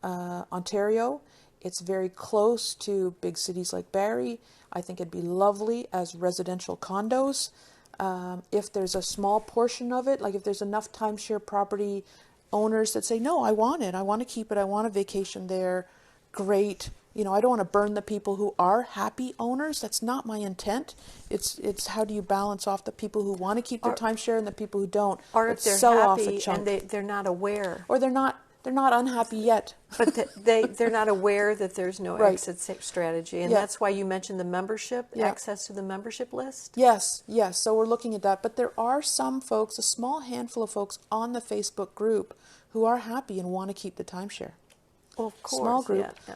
Ontario. It's very close to big cities like Barrie. I think it'd be lovely as residential condos. If there's a small portion of it, like if there's enough timeshare property owners that say, no, I want it, I want to keep it, I want a vacation there, great. You know, I don't want to burn the people who are happy owners. That's not my intent. It's how do you balance off the people who want to keep their timeshare and the people who don't. Or if they're sell off a happy chunk. and they're not aware. Or they're not unhappy yet. But they're not aware that there's no Right. exit strategy. And Yeah. that's why you mentioned the membership, Yeah. access to the membership list. Yes. So we're looking at that. But there are some folks, a small handful of folks on the Facebook group who are happy and want to keep the timeshare. Well, of course.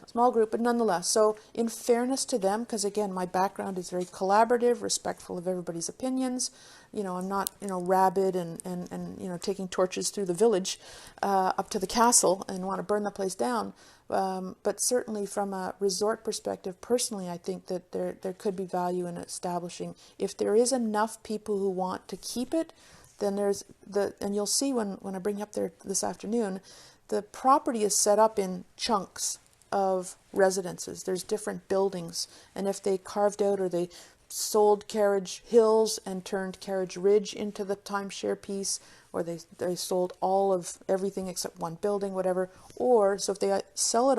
Small group, but nonetheless. So in fairness to them, because again, my background is very collaborative, respectful of everybody's opinions. You know, I'm not, rabid and taking torches through the village up to the castle and want to burn the place down. But certainly from a resort perspective, personally, I think that there could be value in establishing, if there is enough people who want to keep it, then there's and you'll see when I bring you up there this afternoon, the property is set up in chunks of residences. There's different buildings. And if they carved out or they sold Carriage Hills and turned Carriage Ridge into the timeshare piece, or they sold all of everything except one building, whatever. Or, so if they sell it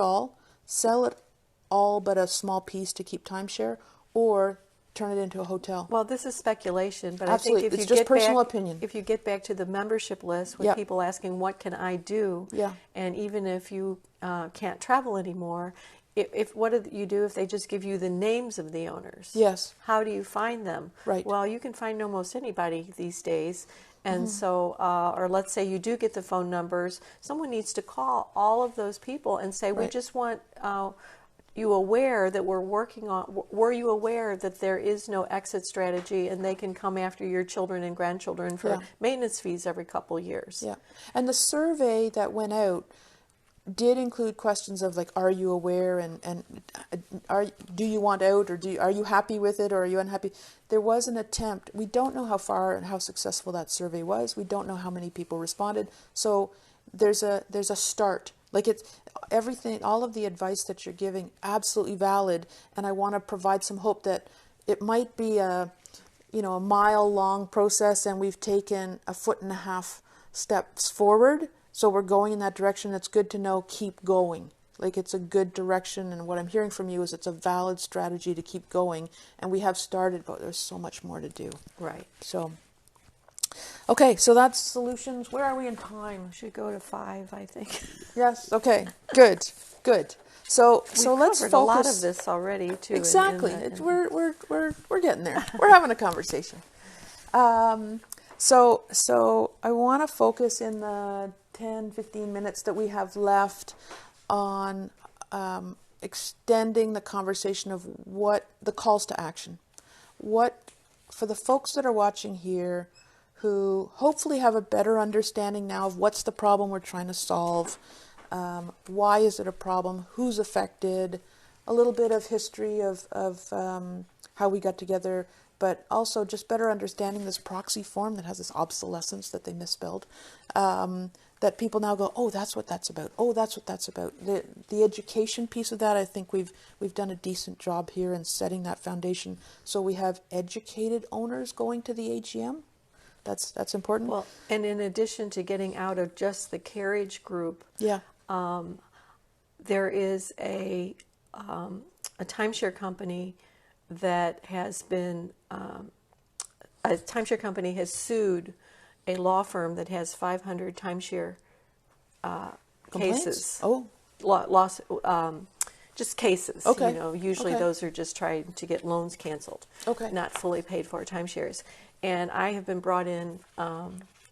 all but a small piece to keep timeshare, or turn it into a hotel. Well, this is speculation, but Absolutely. I think It's just personal opinion. If you get back to the membership list with Yeah. people asking, what can I do? Yeah. And even if you can't travel anymore, what do you do if they just give you the names of the owners? Yes. How do you find them? Right. Well, you can find almost anybody these days. And so, or let's say you do get the phone numbers, someone needs to call all of those people and say, we Right. just want you aware that we're working on, were you aware that there is no exit strategy and they can come after your children and grandchildren for Yeah. maintenance fees every couple of years? Yeah. And the survey that went out did include questions of like, are you aware and do you want out, or are you happy with it, or are you unhappy? There was an attempt. We don't know how far and how successful that survey was. We don't know how many people responded. So there's a start. Like, it's everything, all of the advice that you're giving, absolutely valid. And I want to provide some hope that it might be a mile-long process, and we've taken 1.5 feet steps forward. So we're going in that direction. It's good to know, keep going. Like, it's a good direction. And what I'm hearing from you is it's a valid strategy to keep going. And we have started, but there's so much more to do. Right. So, okay, so that's solutions. Where are we in time? Should go to 5, I think. Yes. Okay. Good. So We've let's covered focus. a lot of this already too. Exactly. We're getting there. We're having a conversation. So I want to focus in the 10-15 minutes that we have left on extending the conversation of what the calls to action. What, for the folks that are watching here, who hopefully have a better understanding now of what's the problem we're trying to solve, why is it a problem, who's affected, a little bit of history of how we got together, but also just better understanding this proxy form that has this obsolescence that they misspelled, that people now go, oh, that's what that's about. Oh, that's what that's about. The education piece of that, I think we've done a decent job here in setting that foundation. So we have educated owners going to the AGM. That's important. Well, and in addition to getting out of just the carriage group, yeah, there is a timeshare company that has been a timeshare company has sued a law firm that has 500 timeshare cases. Oh, just cases. Okay. Usually Okay. those are just trying to get loans canceled. Okay. Not fully paid for timeshares. And I have been brought in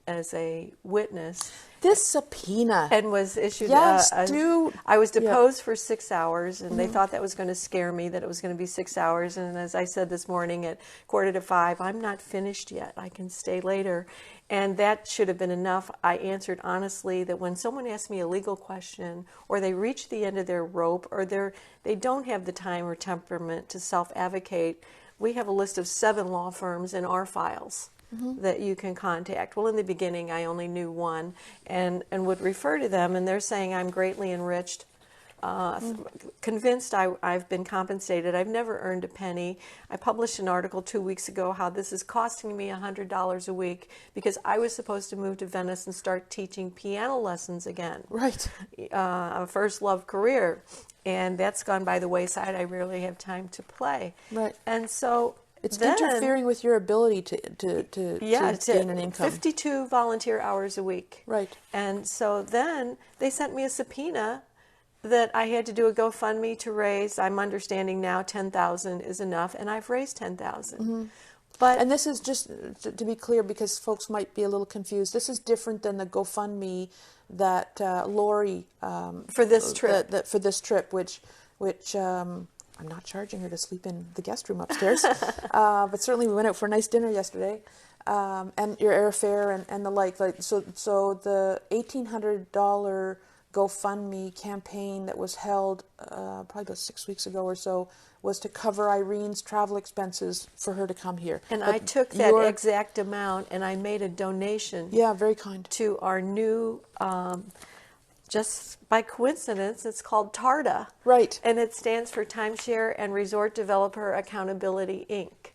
as a witness. this subpoena. And was issued. Yes, I was deposed for 6 hours, and they thought that was going to scare me, that it was going to be 6 hours. And as I said this morning at 4:45, I'm not finished yet. I can stay later. And that should have been enough. I answered honestly that when someone asks me a legal question, or they reach the end of their rope, or they don't have the time or temperament to self-advocate, we have a list of 7 law firms in our files that you can contact. Well, in the beginning, I only knew one and would refer to them, and they're saying I'm greatly enriched convinced I've been compensated. I've never earned a penny. I published an article 2 weeks ago how this is costing me $100 a week because I was supposed to move to Venice and start teaching piano lessons again. Right. A first love career. And that's gone by the wayside. I rarely have time to play. Right. And so it's then, interfering with your ability to gain an income. 52 volunteer hours a week. Right. And so then they sent me a subpoena that I had to do a GoFundMe to raise, I'm understanding now, $10,000 is enough, and I've raised $10,000. Mm-hmm. But and this is just to be clear, because folks might be a little confused. This is different than the GoFundMe that Lori for this trip, which I'm not charging her to sleep in the guest room upstairs, but certainly we went out for a nice dinner yesterday, and your airfare and the like. So the $1,800 GoFundMe campaign that was held probably about 6 weeks ago or so was to cover Irene's travel expenses for her to come here. And but I took that exact amount and I made a donation. Yeah, very kind. To our new, just by coincidence, it's called TARDA. Right. And it stands for Timeshare and Resort Developer Accountability, Inc.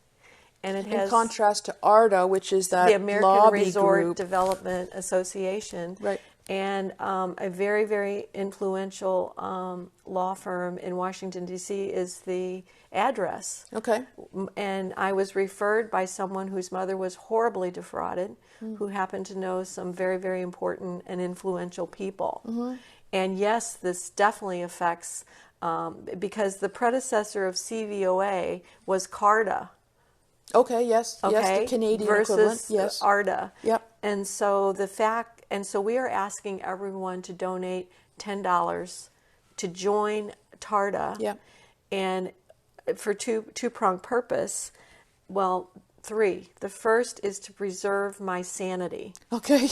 And it has, in contrast to ARDA, which is that the American lobby Resort group. Development Association. Right. And a very, very influential law firm in Washington, D.C. is the address. Okay. And I was referred by someone whose mother was horribly defrauded, who happened to know some very, very important and influential people. Mm-hmm. And yes, this definitely affects, because the predecessor of CVOA was CARDA. Okay, yes. Okay, yes, the Canadian versus equivalent. Yes. ARDA. Yep. And so so we are asking everyone to donate $10 to join TARDA. Yep. And for two-pronged purpose, well, three. The first is to preserve my sanity. Okay.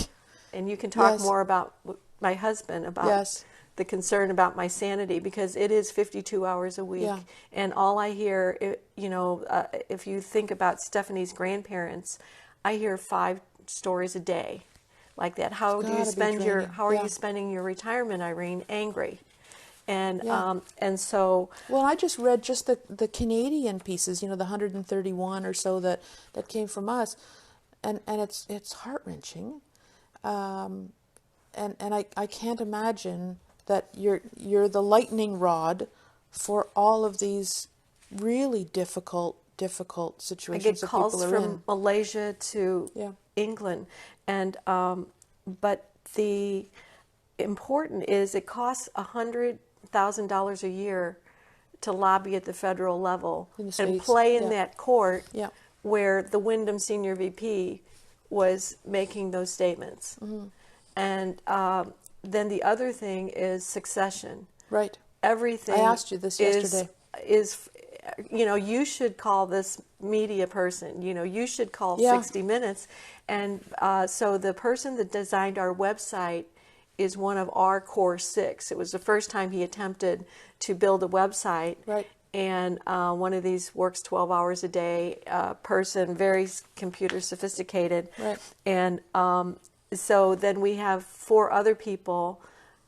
And you can talk Yes. more about my husband about Yes. the concern about my sanity, because it is 52 hours a week. Yeah. And all I hear, if you think about Stephanie's grandparents, I hear 5 stories a day like that. How It's do you gotta be spend draining. how are Yeah. you spending your retirement, Irene? Angry. And Yeah. and so Well, I just read just the Canadian pieces, the 131 or so that came from us, and it's heart-wrenching, and I can't imagine that you're the lightning rod for all of these really difficult I situations get that calls people are from in. Malaysia to Yeah. England, and but the important is it costs $100,000 a year to lobby at the federal level In the and States, play in yeah. that court Yeah. where the Wyndham senior VP was making those statements. Mm-hmm. And then the other thing is succession. Right. Everything. I asked you this yesterday. Is you should call this media person. You should call Yeah. 60 Minutes. And so the person that designed our website is one of our core 6. It was the first time he attempted to build a website. Right. And one of these works 12 hours a day, person, very computer sophisticated. Right. And so then we have 4 other people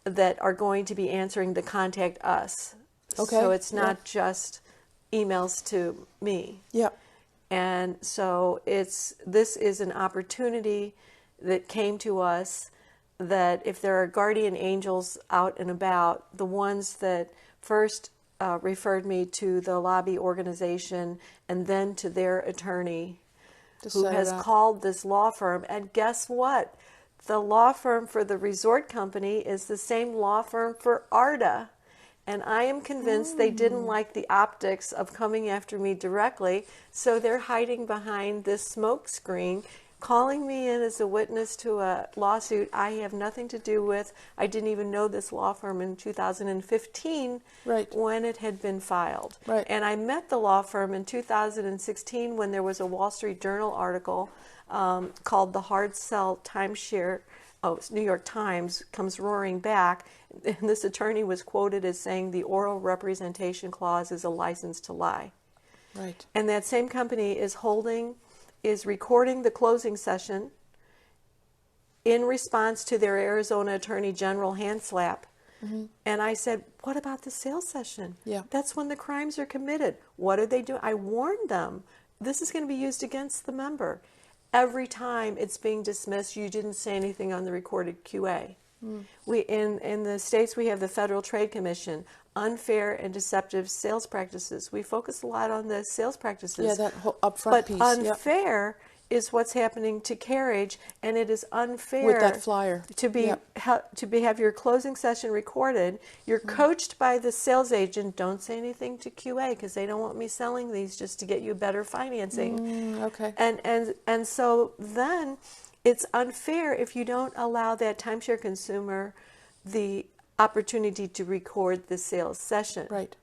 that are going to be answering the contact us. Okay. So it's not Yeah. just emails to me. Yep. And so this is an opportunity that came to us, that if there are guardian angels out and about, the ones that first referred me to the lobby organization and then to their attorney, who set it has up. called this law firm. And guess what? The law firm for the resort company is the same law firm for ARDA. And I am convinced they didn't like the optics of coming after me directly, so they're hiding behind this smoke screen, calling me in as a witness to a lawsuit I have nothing to do with. I didn't even know this law firm in 2015 Right. when it had been filed. Right. And I met the law firm in 2016 when there was a Wall Street Journal article called The Hard Sell Timeshare. New York Times comes roaring back, and this attorney was quoted as saying the oral representation clause is a license to lie. Right. And that same company is recording the closing session in response to their Arizona Attorney General hand slap And I said, what about the sales session? Yeah. That's when the crimes are committed. What are they doing? I warned them. This is going to be used against the member. Every time it's being dismissed, you didn't say anything on the recorded QA. We in the States, we have the Federal Trade Commission, unfair and deceptive sales practices. We focus a lot on the sales practices. Yeah, that whole upfront piece. But unfair is what's happening to Carriage, and it is unfair With that flyer. to be have your closing session recorded. You're coached by the sales agent. Don't say anything to QA because they don't want me selling these just to get you better financing. Okay. And so then it's unfair if you don't allow that timeshare consumer the opportunity to record the sales session. Right.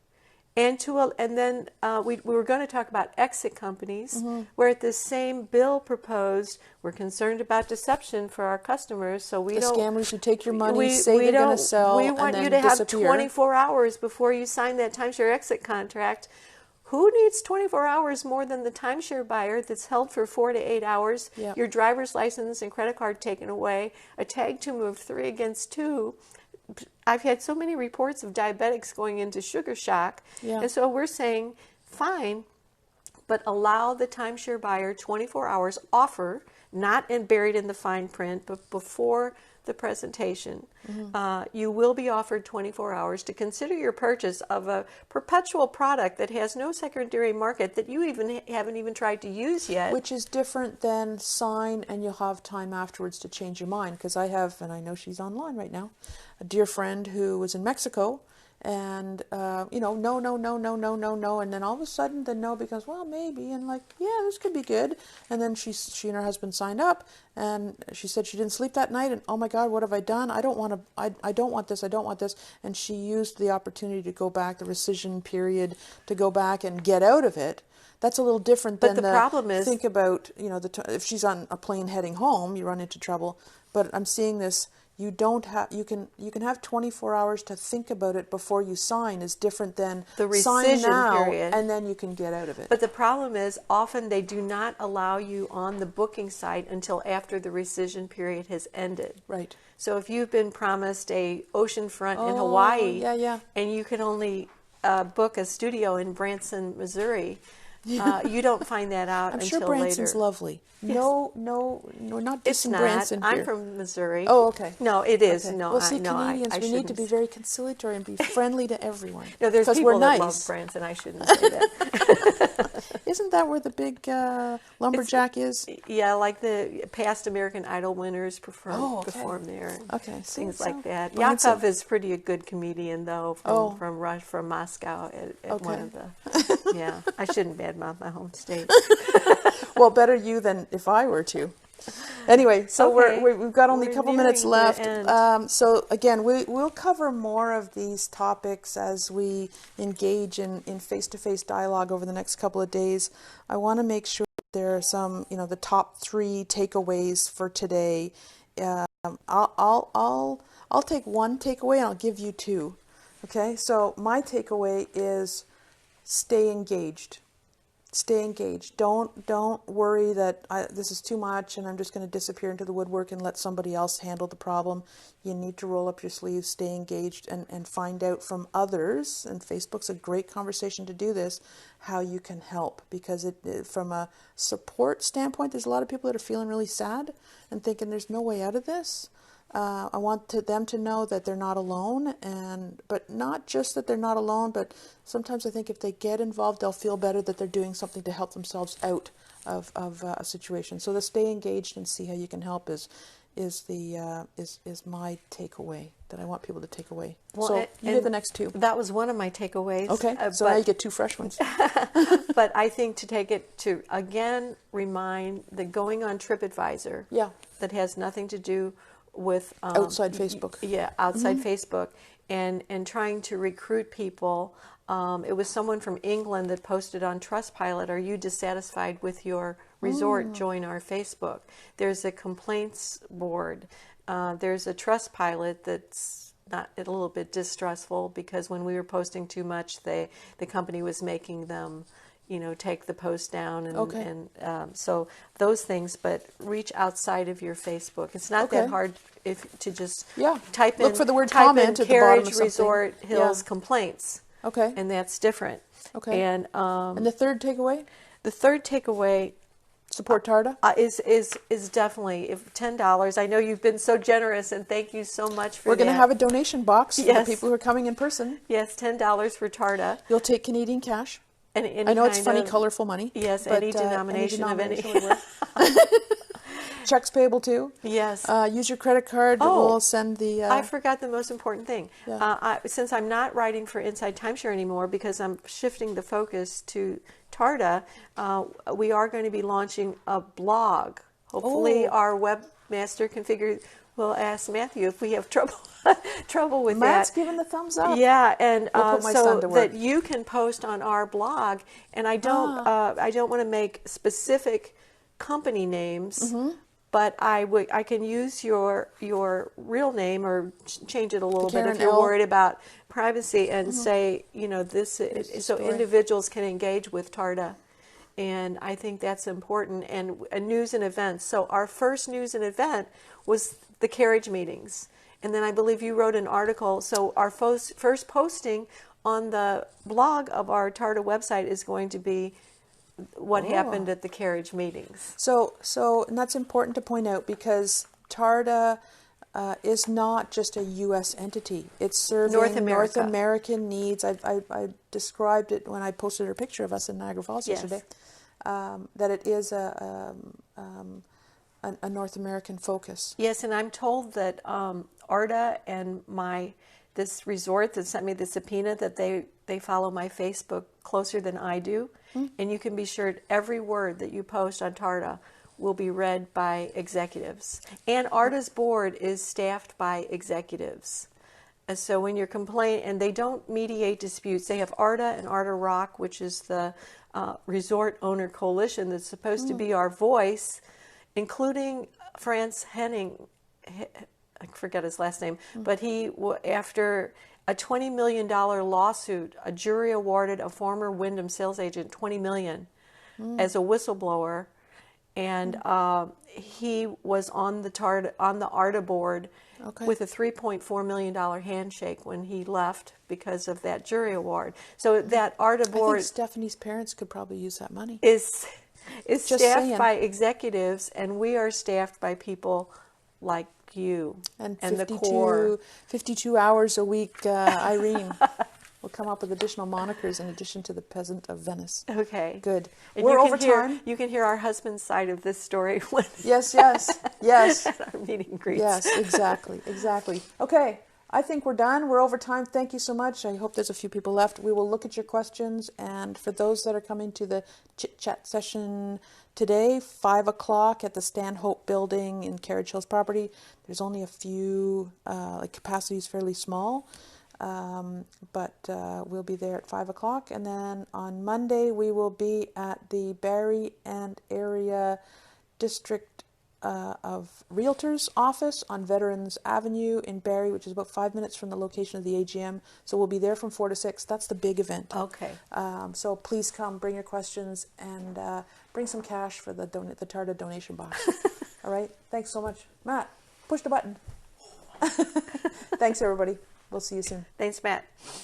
And then we were going to talk about exit companies, where at the same bill proposed, we're concerned about deception for our customers, so we don't. The scammers who take your money, say they're going to sell, we want and you then to disappear. have 24 hours before you sign that timeshare exit contract. Who needs 24 hours more than the timeshare buyer that's held for 4 to 8 hours, Yep. your driver's license and credit card taken away, a tag to move 3 against 2? I've had so many reports of diabetics going into sugar shock. Yeah. And so we're saying, fine, but allow the timeshare buyer 24 hours offer, not buried in the fine print, but before the presentation. You will be offered 24 hours to consider your purchase of a perpetual product that has no secondary market that you haven't even tried to use yet. Which is different than sign and you'll have time afterwards to change your mind. Because I have, and I know she's online right now, a dear friend who was in Mexico and, no, and then all of a sudden the no becomes, well, maybe, and like, yeah, this could be good. And then she and her husband signed up, and she said she didn't sleep that night, and oh my God, what have I done? I don't want this, and she used the opportunity to go back, the rescission period, to go back and get out of it. That's a little different than the problem is, think about, if she's on a plane heading home, you run into trouble. But I'm seeing this. You can have 24 hours to think about it before you sign is different than the rescission sign now period. and then you can get out of it. But the problem is often they do not allow you on the booking site until after the rescission period has ended. Right. So if you've been promised a oceanfront in Hawaii, and you can only book a studio in Branson, Missouri, you don't find that out until later. I'm sure Branson's later. lovely. Yes. No, not dissing Branson I'm here. from Missouri. Oh, okay. No, it is. Okay. No, well, see, no, Canadians, I we need to be very conciliatory and be friendly to everyone. No, there's people we're that nice. love Branson. I shouldn't say that. Isn't that where the big lumberjack is? Yeah, like the past American Idol winners perform there. Okay, things like that. Branson. Yakov is pretty a good comedian, though, from Moscow at one of the. Yeah, I shouldn't badmouth my home state. Well, better you than if I were to. Anyway, so we've got only a couple minutes left. So again, we'll cover more of these topics as we engage in face-to-face dialogue over the next couple of days. I want to make sure that there are some, the top 3 takeaways for today. I'll take one takeaway and I'll give you 2. Okay, so my takeaway is stay engaged. Stay engaged. Don't worry that this is too much and I'm just going to disappear into the woodwork and let somebody else handle the problem. You need to roll up your sleeves, stay engaged, and find out from others, and Facebook's a great conversation to do this, how you can help. Because from a support standpoint, there's a lot of people that are feeling really sad and thinking there's no way out of this. I want them to know that they're not alone, but not just that they're not alone, but sometimes I think if they get involved, they'll feel better that they're doing something to help themselves out of a situation. So to stay engaged and see how you can help is my takeaway that I want people to take away. Well, so you get the next 2. That was one of my takeaways. Okay, so now you get 2 fresh ones. But I think to take it to, again, remind that going on TripAdvisor, that has nothing to do with outside Facebook. Outside Facebook, and trying to recruit people. It was someone from England that posted on Trustpilot, "Are you dissatisfied with your resort? Join our Facebook." There's a complaints board. There's a Trustpilot that's not a little bit distrustful because when we were posting too much, the company was making them take the post down and, Okay. so those things, but reach outside of your Facebook. It's not that Okay. hard to just Yeah. type Look in for the word type comment in at the bottom of Carriage something. Resort Hills Yeah. complaints, Okay. and that's different. Okay. And And the third takeaway? the third takeaway Support TARDA? is definitely if $10. I know you've been so generous, and thank you so much for We're going to that. have a donation box for Yes. the people who are coming in person. Yes, $10 for TARDA. You'll take Canadian cash. And any I know it's kind funny, of- colorful money. Yes, but, any denomination of any. would work. Checks payable too. Yes. Use your credit card. Oh, We'll send the. I forgot the most important thing. Yeah. Since I'm not writing for Inside Timeshare anymore because I'm shifting the focus to TARDA, we are going to be launching a blog. Hopefully, Oh. our webmaster configure will ask Matthew if we have trouble with Matt's that. giving the thumbs up. Yeah, and We'll put my so son to work. that you can post on our blog. And I don't want to make specific company names. Mm-hmm. But I can use your real name or change it a little bit Karen if you're L. worried about privacy and say, this so story. individuals can engage with TARDA. And I think that's important. And news and events. So our first news and event was the carriage meetings. And then I believe you wrote an article. So our first posting on the blog of our TARDA website is going to be what happened at the carriage meetings. So, and that's important to point out because TARDA is not just a U.S. entity. It's serving North American needs. I described it when I posted a picture of us in Niagara Falls yesterday, that it is a North American focus. Yes, and I'm told that ARDA and this resort that sent me the subpoena, that they follow my Facebook closer than I do. And you can be sure every word that you post on TARDA will be read by executives. And ARDA's board is staffed by executives. And so when you're complaining, and they don't mediate disputes, they have ARDA and ARDA Rock, which is the resort owner coalition that's supposed to be our voice, including France Henning, I forget his last name, but he, after a $20 million lawsuit, a jury awarded a former Wyndham sales agent $20 million as a whistleblower, and he was on the ARDA board with a $3.4 million handshake when he left because of that jury award. So that ARDA board, I think Stephanie's parents could probably use that money. is staffed saying. by executives, and we are staffed by people like you And the core. 52 hours a week, Irene will come up with additional monikers in addition to the Peasant of Venice. Okay. Good. And We're you over can hear, time. You can hear our husband's side of this story when Yes. at our meet and greets. Yes, exactly. Okay, I think we're done. We're over time. Thank you so much. I hope there's a few people left. We will look at your questions, and for those that are coming to the chit-chat session today, 5 o'clock at the Stanhope Building in Carriage Hills property, there's only a few, capacity is fairly small, but we'll be there at 5 o'clock. And then on Monday, we will be at the Barrie and Area District of Realtors office on Veterans Avenue in Barrie, which is about 5 minutes from the location of the AGM. So we'll be there from 4 to 6. That's the big event. Okay. So please come, bring your questions, and bring some cash for the TARDA donation box. All right. Thanks so much, Matt. Push the button. Thanks, everybody. We'll see you soon. Thanks, Matt.